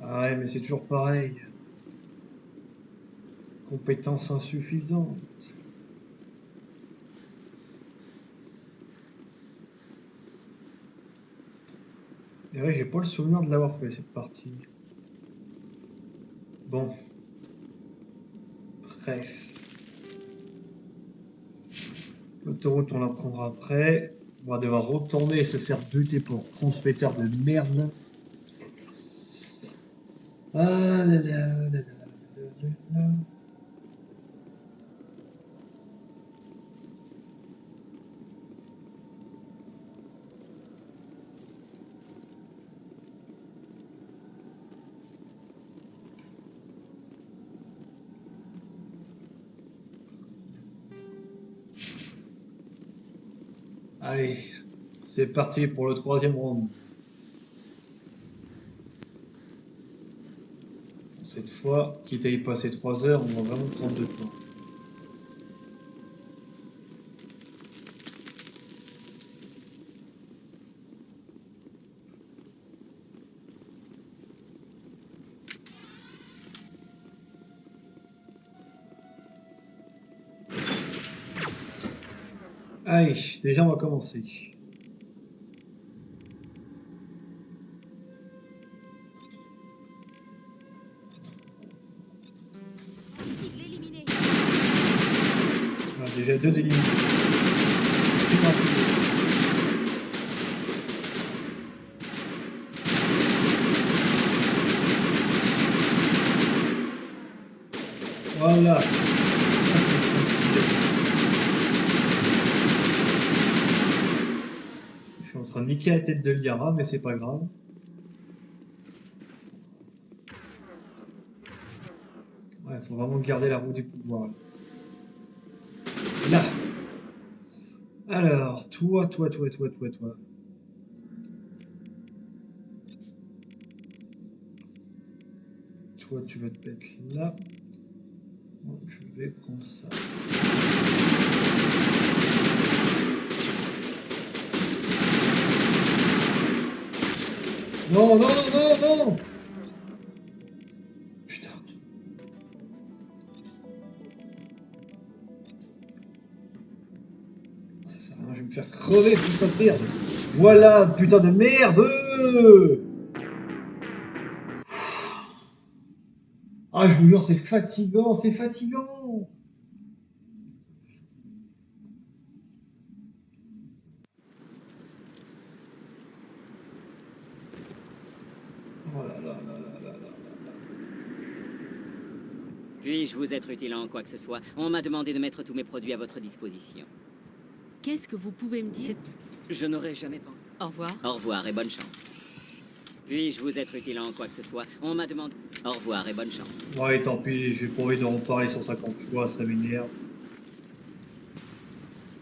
Ah ouais, mais c'est toujours pareil. Compétences insuffisantes. Et ouais, j'ai pas le souvenir de l'avoir fait cette partie. Bon. Bref. L'autoroute, on la prendra après. On va devoir retourner et se faire buter pour transmetteur de merde. Ah là là là là là là. Allez, c'est parti pour le 3e round. Cette fois, quitte à y passer 3 heures, on va vraiment prendre de temps. Allez, déjà on va commencer. Cible éliminée. Voilà, déjà 2 d'éliminés. Plus rapide. Voilà. Ça, c'est je suis en train de niquer la tête de Liara, mais c'est pas grave. Ouais, faut vraiment garder la roue des pouvoirs. Là. Alors, toi. Toi, tu vas te mettre là. Bon, je vais prendre ça. Non. Putain. Ça sert à rien, je vais me faire crever, putain de merde. Voilà, putain de merde. Ah, je vous jure, c'est fatigant. Oh là là. Puis-je vous être utile en quoi que ce soit? On m'a demandé de mettre tous mes produits à votre disposition. Qu'est-ce que vous pouvez me dire? Je n'aurais jamais pensé. Au revoir. Au revoir et bonne chance. Puis-je vous être utile en quoi que ce soit? On m'a demandé... Au revoir et bonne chance. Ouais, tant pis, j'ai pas envie d'en reparler 150 fois, ça m'énerve.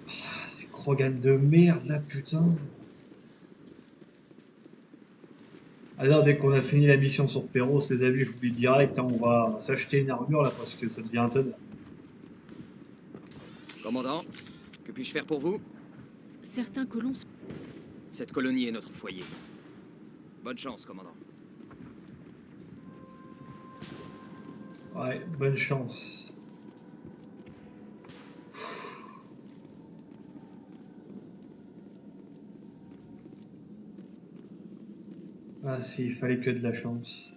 Ah, ces Krogan de merde là, putain. Alors, dès qu'on a fini la mission sur Féroce, les amis, je vous dis direct, hein, on va s'acheter une armure là parce que ça devient intenable. Commandant, que puis-je faire pour vous? Certains colons... Cette colonie est notre foyer. Bonne chance, commandant. Ouais, bonne chance. Ah si, il fallait que de la chance.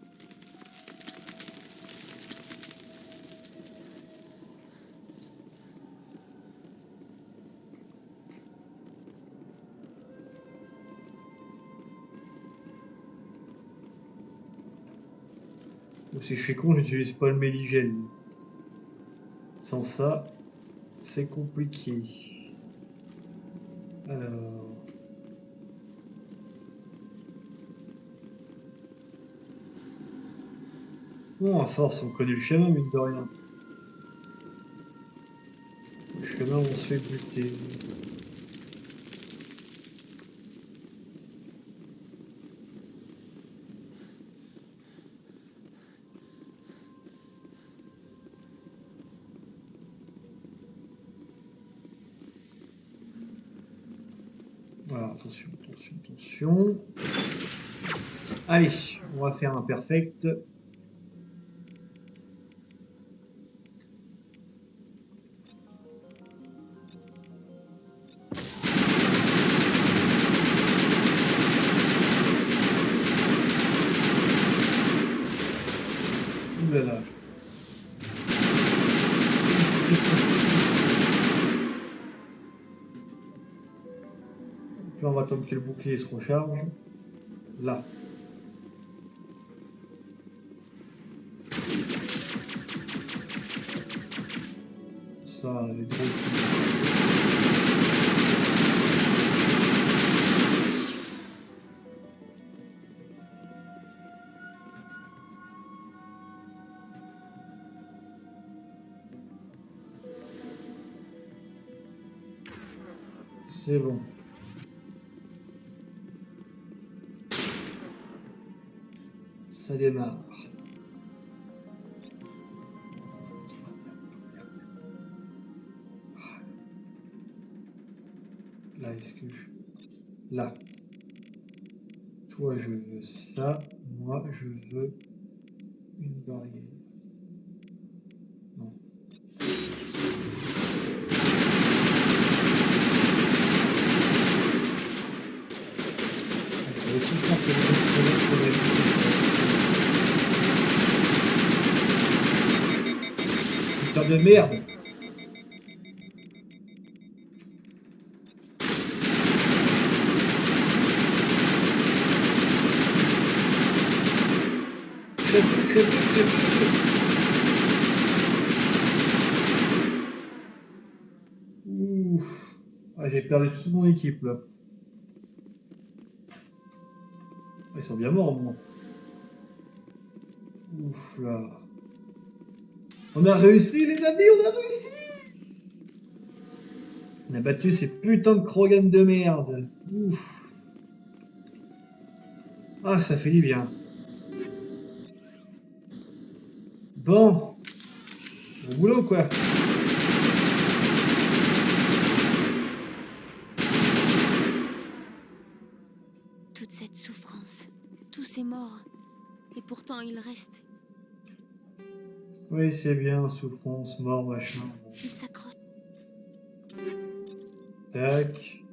Ou si je suis con, j'utilise pas le Medigel. Sans ça, c'est compliqué. Alors... Bon, à force, on connaît le chemin, mine de rien. Le chemin où on se fait buter. Voilà, attention. Allez, on va faire un perfect. plus possible. Puis on va attendre que le bouclier se recharge. Là. Ça, les drones ici. C'est bon. Ça démarre. Là, est-ce que je... Là. Toi, je veux ça. Moi, je veux une barrière. Non. C'est aussi fort que le putain de merde. Ouf. Ah, j'ai perdu toute mon équipe là. Ils sont bien morts, moi. Ouf là. On a réussi, les amis, on a réussi! On a battu ces putains de Krogan de merde. Ouf. Ah, ça fait du bien. Bon. Bon boulot, quoi. Toute cette souffrance, tous ces morts, et pourtant il reste. Oui, c'est bien, souffrance, mort, machin. Il s'accroche. Tac.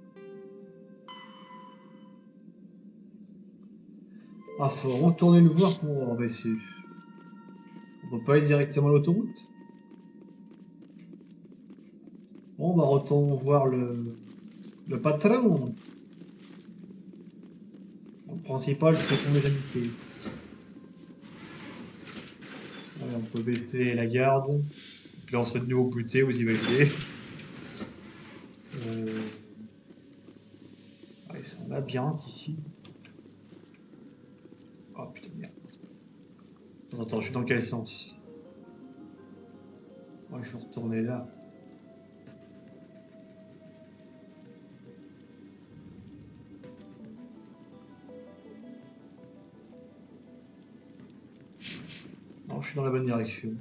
Ah, faut retourner le voir pour... Oh, mais c'est... On peut pas aller directement à l'autoroute. Bon, on va retourner voir le patron. Le principal, c'est qu'on les a niqués. Allez, on peut baisser la garde. Puis là, on se fait de nouveau buter, vous imaginez. Allez, c'est un labyrinthe ici. Oh putain de merde. Attends, je suis dans quel sens? Ouais, je vais retourner là. Non, je suis dans la bonne direction.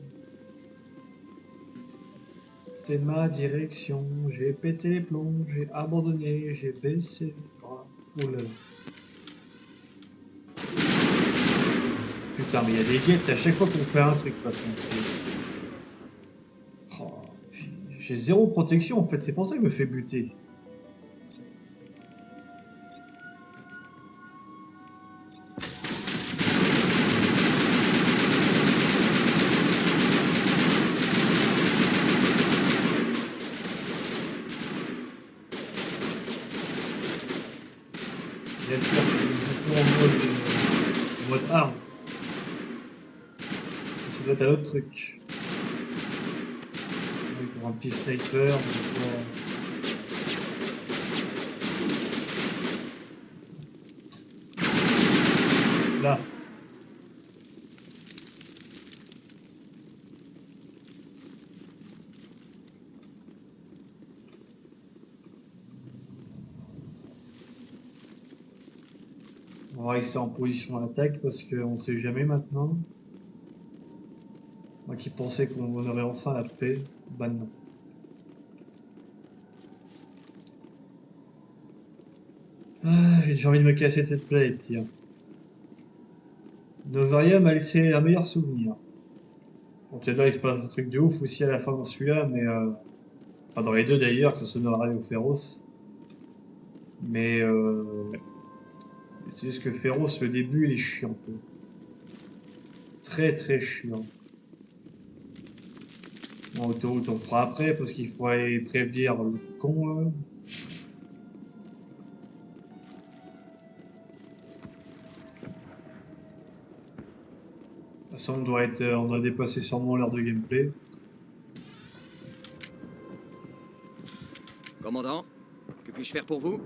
C'est ma direction. J'ai pété les plombs, j'ai abandonné, j'ai baissé les bras. Oh là là. Putain, mais il y a des guettes à chaque fois qu'on fait un truc, de toute façon. Oh, j'ai zéro protection, en fait. C'est pour ça que je me fais buter. Il y a le pire, c'est que je joue en mode hard. Ça doit être à l'autre truc. Oui, pour un petit sniper. Là. On va rester en position à l'attaque parce qu'on sait jamais maintenant. Moi qui pensais qu'on aurait enfin la paix, bah non. Ah, j'ai envie de me casser de cette planète, tiens. Novaria m'a laissé un meilleur souvenir. Bon, peut-être là il se passe un truc de ouf aussi à la fin dans celui-là, mais enfin dans les deux d'ailleurs, que ce soit Novaria ou Féroce. Mais ouais. C'est juste que Féroce, le début, il est chiant. Très très chiant. Bon, autoroute, on fera après parce qu'il faut aller prévenir le con là. De toute façon, on doit dépasser sûrement l'heure de gameplay. Commandant, que puis-je faire pour vous?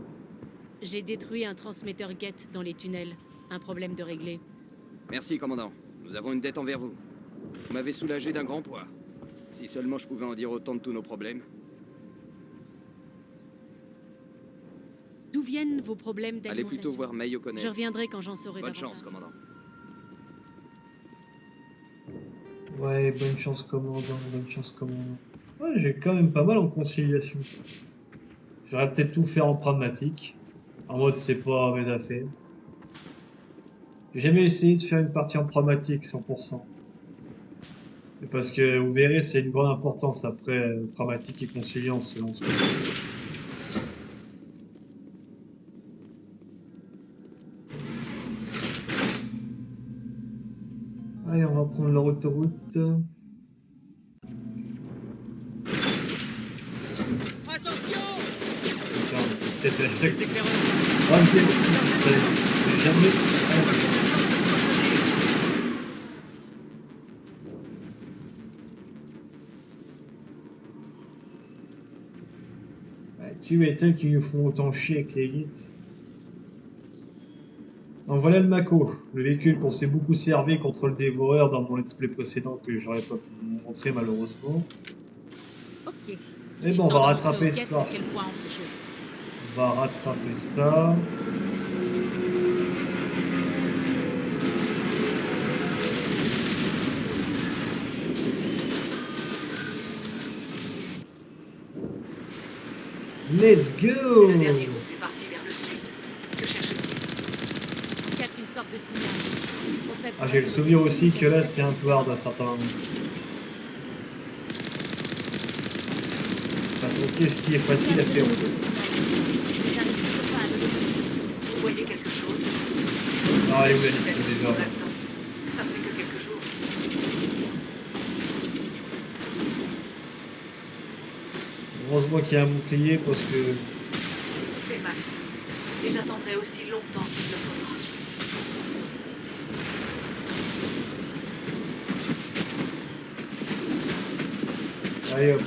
J'ai détruit un transmetteur Geth dans les tunnels. Un problème de régler. Merci, commandant. Nous avons une dette envers vous. Vous m'avez soulagé d'un grand poids. Si seulement je pouvais en dire autant de tous nos problèmes. D'où viennent vos problèmes Allez d'alimentation? plutôt voir May O'Connell. Je reviendrai quand j'en saurai Bonne davantage. chance, commandant. Ouais, bonne chance commandant, bonne chance commandant. Ouais, j'ai quand même pas mal en conciliation. J'aurais peut-être tout faire en pragmatique. En mode c'est pas mes affaires. J'ai jamais essayé de faire une partie en pragmatique 100%. Mais parce que vous verrez, c'est une grande importance après pragmatique et conciliant selon ce que... Allez, on va prendre l'autoroute. C'est ça. Ah, ok, j'ai jamais... Tu m'étonnes qu'ils nous font autant chier avec les guides. Donc voilà le Mako, le véhicule qu'on s'est beaucoup servi contre le dévoreur dans mon let's play précédent que j'aurais pas pu vous montrer malheureusement. Ok. Mais bon, on va rattraper ça. À quel point on se chauffe. On va rattraper ça. Let's go! Le dernier groupe est parti vers le sud. Que cherche-t-il? On capte une sorte de signal. Ah, j'ai le souvenir aussi que là c'est un peu hard à certains moments. De toute façon, qu'est-ce qui est facile à faire? Vous voyez quelque chose? Ah, et oui, déjà. Ça fait que quelques jours. Heureusement qu'il y a un bouclier parce que... C'est mal. Et j'attendrai aussi longtemps qu'il le faudra. Allez hop,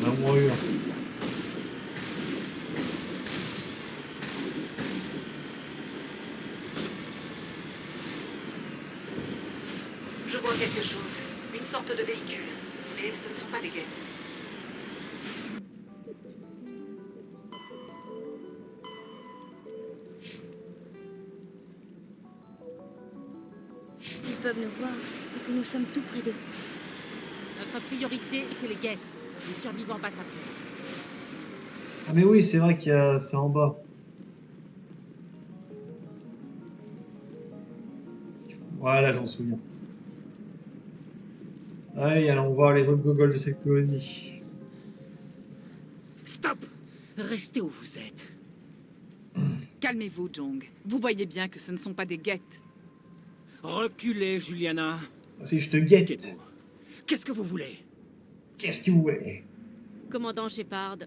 on a moins eu un. Je vois quelque chose. Une sorte de véhicule. Mais ce ne sont pas des guettes. S'ils peuvent nous voir, c'est que nous sommes tout près d'eux. Notre priorité, c'est les Geth. Les survivants passent après. Ah mais oui, c'est vrai qu'il y a... c'est en bas. Voilà, j'en souviens. Allez, allons voir les autres gogoles de cette colonie. Stop! Restez où vous êtes. Calmez-vous, Jong. Vous voyez bien que ce ne sont pas des Geth. Reculez, Juliana. Ah, si je te guette. Quittez-vous. Qu'est-ce que vous voulez? Qu'est-ce que vous voulez? Commandant Shepard,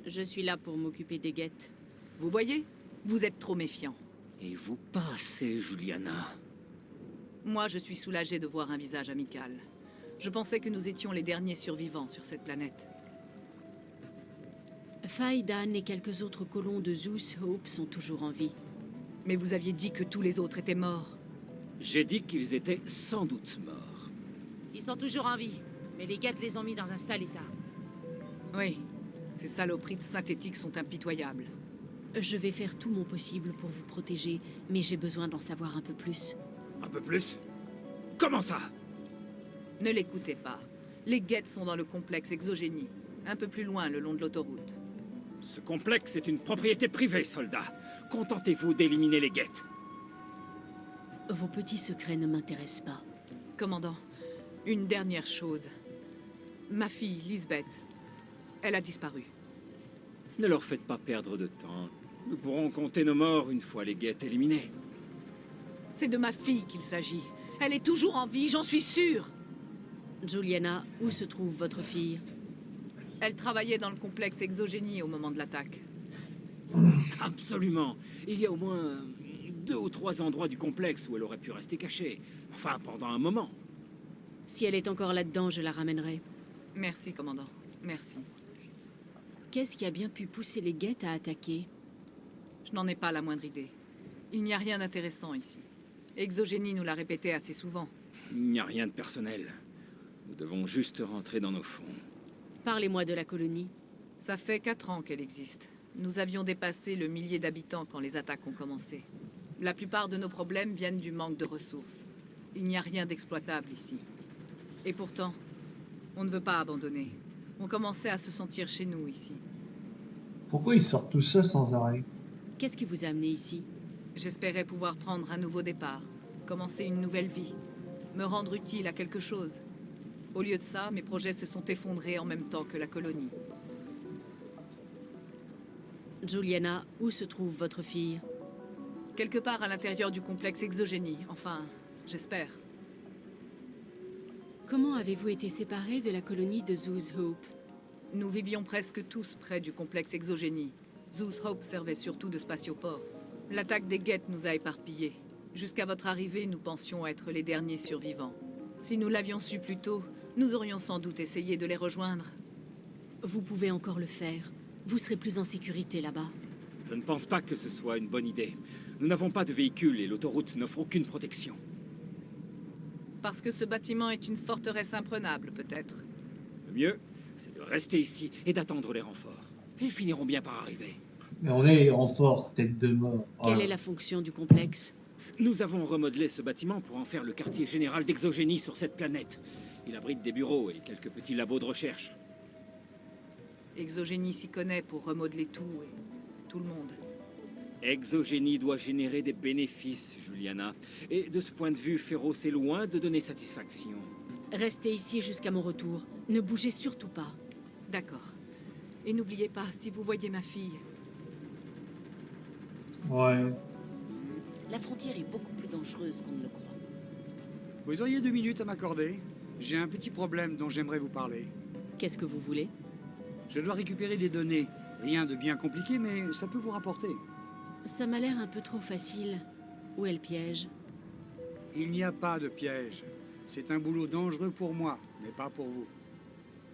je suis là pour m'occuper des Geth. Vous voyez? Vous êtes trop méfiant. Et vous passez, Juliana. Moi, je suis soulagé de voir un visage amical. Je pensais que nous étions les derniers survivants sur cette planète. Faidan et quelques autres colons de Zeus Hope sont toujours en vie. Mais vous aviez dit que tous les autres étaient morts. J'ai dit qu'ils étaient sans doute morts. Ils sont toujours en vie, mais les Geth les ont mis dans un sale état. Oui, ces saloperies de synthétiques sont impitoyables. Je vais faire tout mon possible pour vous protéger, mais j'ai besoin d'en savoir un peu plus. Un peu plus? Comment ça? Ne l'écoutez pas. Les Geth sont dans le complexe Exogénie, un peu plus loin le long de l'autoroute. Ce complexe est une propriété privée, soldat. Contentez-vous d'éliminer les Geth. Vos petits secrets ne m'intéressent pas. Commandant, une dernière chose. Ma fille, Lisbeth, elle a disparu. Ne leur faites pas perdre de temps. Nous pourrons compter nos morts une fois les Geth éliminés. C'est de ma fille qu'il s'agit. Elle est toujours en vie, j'en suis sûre. Juliana, où se trouve votre fille? Elle travaillait dans le complexe Exogénie au moment de l'attaque. Absolument. Il y a au moins 2 ou 3 endroits du complexe où elle aurait pu rester cachée. Enfin, pendant un moment. Si elle est encore là-dedans, je la ramènerai. Merci, commandant. Merci. Qu'est-ce qui a bien pu pousser les Geth à attaquer? Je n'en ai pas la moindre idée. Il n'y a rien d'intéressant ici. Exogénie nous l'a répété assez souvent. Il n'y a rien de personnel. Nous devons juste rentrer dans nos fonds. Parlez-moi de la colonie. Ça fait 4 ans qu'elle existe. Nous avions dépassé le millier d'habitants quand les attaques ont commencé. La plupart de nos problèmes viennent du manque de ressources. Il n'y a rien d'exploitable ici. Et pourtant, on ne veut pas abandonner. On commençait à se sentir chez nous ici. Pourquoi ils sortent tout ça sans arrêt? Qu'est-ce qui vous a amené ici? J'espérais pouvoir prendre un nouveau départ, commencer une nouvelle vie, me rendre utile à quelque chose. Au lieu de ça, mes projets se sont effondrés en même temps que la colonie. Juliana, où se trouve votre fille? Quelque part à l'intérieur du complexe Exogénie, enfin, j'espère. Comment avez-vous été séparés de la colonie de Zeus Hope? Nous vivions presque tous près du complexe Exogénie. Zeus Hope servait surtout de spatioport. L'attaque des Geth nous a éparpillés. Jusqu'à votre arrivée, nous pensions être les derniers survivants. Si nous l'avions su plus tôt, nous aurions sans doute essayé de les rejoindre. Vous pouvez encore le faire. Vous serez plus en sécurité là-bas. Je ne pense pas que ce soit une bonne idée. Nous n'avons pas de véhicule et l'autoroute n'offre aucune protection. Parce que ce bâtiment est une forteresse imprenable, peut-être. Le mieux, c'est de rester ici et d'attendre les renforts. Ils finiront bien par arriver. Mais on est en fort, tête de mort. Quelle Voilà. est la fonction du complexe? Nous avons remodelé ce bâtiment pour en faire le quartier général d'Exogénie sur cette planète. Il abrite des bureaux et quelques petits labos de recherche. Exogénie s'y connaît pour remodeler tout et tout le monde. Exogénie doit générer des bénéfices, Juliana. Et de ce point de vue, Féroce est loin de donner satisfaction. Restez ici jusqu'à mon retour. Ne bougez surtout pas. D'accord. Et n'oubliez pas, si vous voyez ma fille... Ouais. La frontière est beaucoup plus dangereuse qu'on ne le croit. Vous auriez 2 minutes à m'accorder? J'ai un petit problème dont j'aimerais vous parler. Qu'est-ce que vous voulez? Je dois récupérer des données. Rien de bien compliqué, mais ça peut vous rapporter. Ça m'a l'air un peu trop facile. Où est le piège? Il n'y a pas de piège. C'est un boulot dangereux pour moi, mais pas pour vous.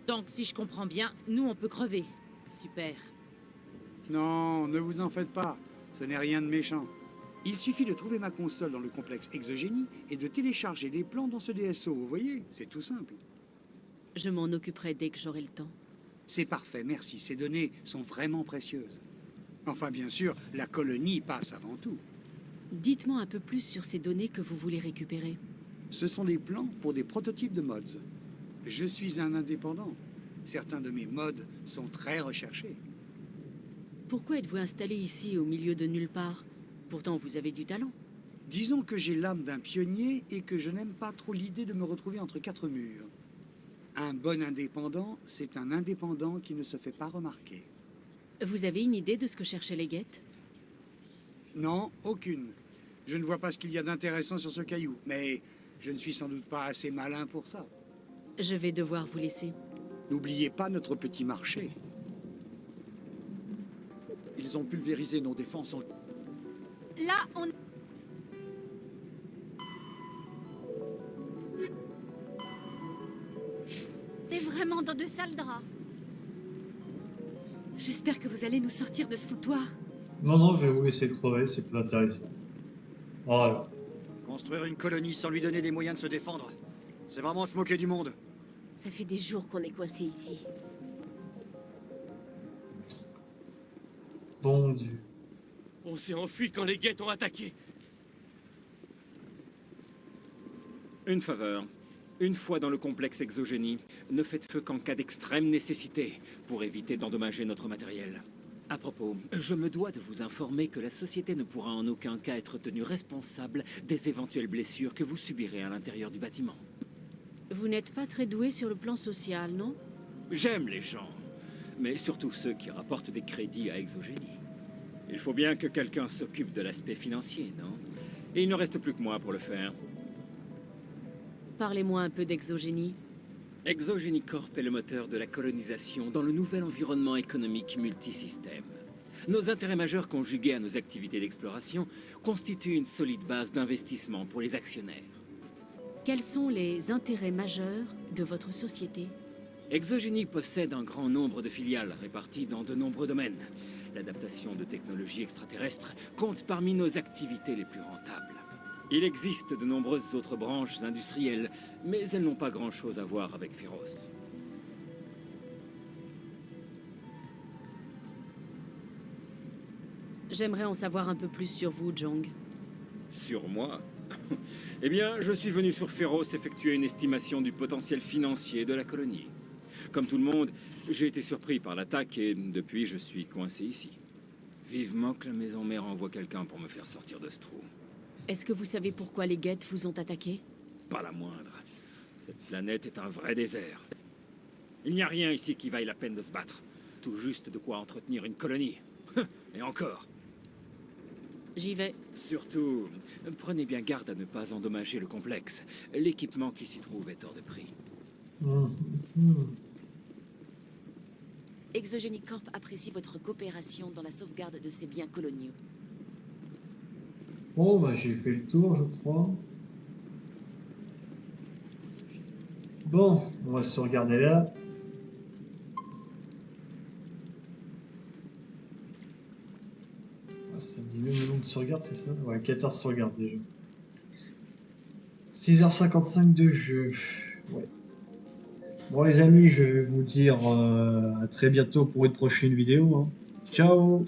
Donc, si je comprends bien, nous, on peut crever. Super. Non, ne vous en faites pas. Ce n'est rien de méchant. Il suffit de trouver ma console dans le complexe Exogénie et de télécharger les plans dans ce DSO, vous voyez? C'est tout simple. Je m'en occuperai dès que j'aurai le temps. C'est parfait, merci. Ces données sont vraiment précieuses. Enfin, bien sûr, la colonie passe avant tout. Dites-moi un peu plus sur ces données que vous voulez récupérer. Ce sont des plans pour des prototypes de mods. Je suis un indépendant. Certains de mes mods sont très recherchés. Pourquoi êtes-vous installé ici, au milieu de nulle part? Pourtant, vous avez du talent. Disons que j'ai l'âme d'un pionnier et que je n'aime pas trop l'idée de me retrouver entre 4 murs. Un bon indépendant, c'est un indépendant qui ne se fait pas remarquer. Vous avez une idée de ce que cherchaient les Geth? Non, aucune. Je ne vois pas ce qu'il y a d'intéressant sur ce caillou, mais je ne suis sans doute pas assez malin pour ça. Je vais devoir vous laisser. N'oubliez pas notre petit marché. Ils ont pulvérisé nos défenses en... Là, on... est vraiment dans de sales draps. J'espère que vous allez nous sortir de ce foutoir. Non, non, je vais vous laisser crever, c'est plus intéressant. Voilà. Construire une colonie sans lui donner les moyens de se défendre, c'est vraiment se moquer du monde. Ça fait des jours qu'on est coincé ici. Bon Dieu. On s'est enfui quand les Geth ont attaqué. Une faveur. Une fois dans le complexe Exogénie, ne faites feu qu'en cas d'extrême nécessité, pour éviter d'endommager notre matériel. À propos, je me dois de vous informer que la société ne pourra en aucun cas être tenue responsable des éventuelles blessures que vous subirez à l'intérieur du bâtiment. Vous n'êtes pas très doué sur le plan social, non? J'aime les gens, mais surtout ceux qui rapportent des crédits à Exogénie. Il faut bien que quelqu'un s'occupe de l'aspect financier, non? Et il ne reste plus que moi pour le faire. Parlez-moi un peu d'Exogénie. Exogeny Corp est le moteur de la colonisation dans le nouvel environnement économique multisystème. Nos intérêts majeurs conjugués à nos activités d'exploration constituent une solide base d'investissement pour les actionnaires. Quels sont les intérêts majeurs de votre société? Exogeny possède un grand nombre de filiales réparties dans de nombreux domaines. L'adaptation de technologies extraterrestres compte parmi nos activités les plus rentables. Il existe de nombreuses autres branches industrielles, mais elles n'ont pas grand-chose à voir avec Féroce. J'aimerais en savoir un peu plus sur vous, Jong. Sur moi? Eh bien, je suis venu sur Féroce effectuer une estimation du potentiel financier de la colonie. Comme tout le monde, j'ai été surpris par l'attaque et depuis, je suis coincé ici. Vivement que la maison mère envoie quelqu'un pour me faire sortir de ce trou. Est-ce que vous savez pourquoi les Geth vous ont attaqué? Pas la moindre. Cette planète est un vrai désert. Il n'y a rien ici qui vaille la peine de se battre. Tout juste de quoi entretenir une colonie. Et encore. J'y vais. Surtout, prenez bien garde à ne pas endommager le complexe. L'équipement qui s'y trouve est hors de prix. Exogeny Corp apprécie votre coopération dans la sauvegarde de ses biens coloniaux. Bon, bah j'ai fait le tour, je crois. Bon, on va se regarder là. Ah, ça dit même le nombre de sauvegardes, c'est ça? Ouais, 14 sauvegardes déjà. 6h55 de jeu. Ouais. Bon les amis, je vais vous dire à très bientôt pour une prochaine vidéo. Hein. Ciao!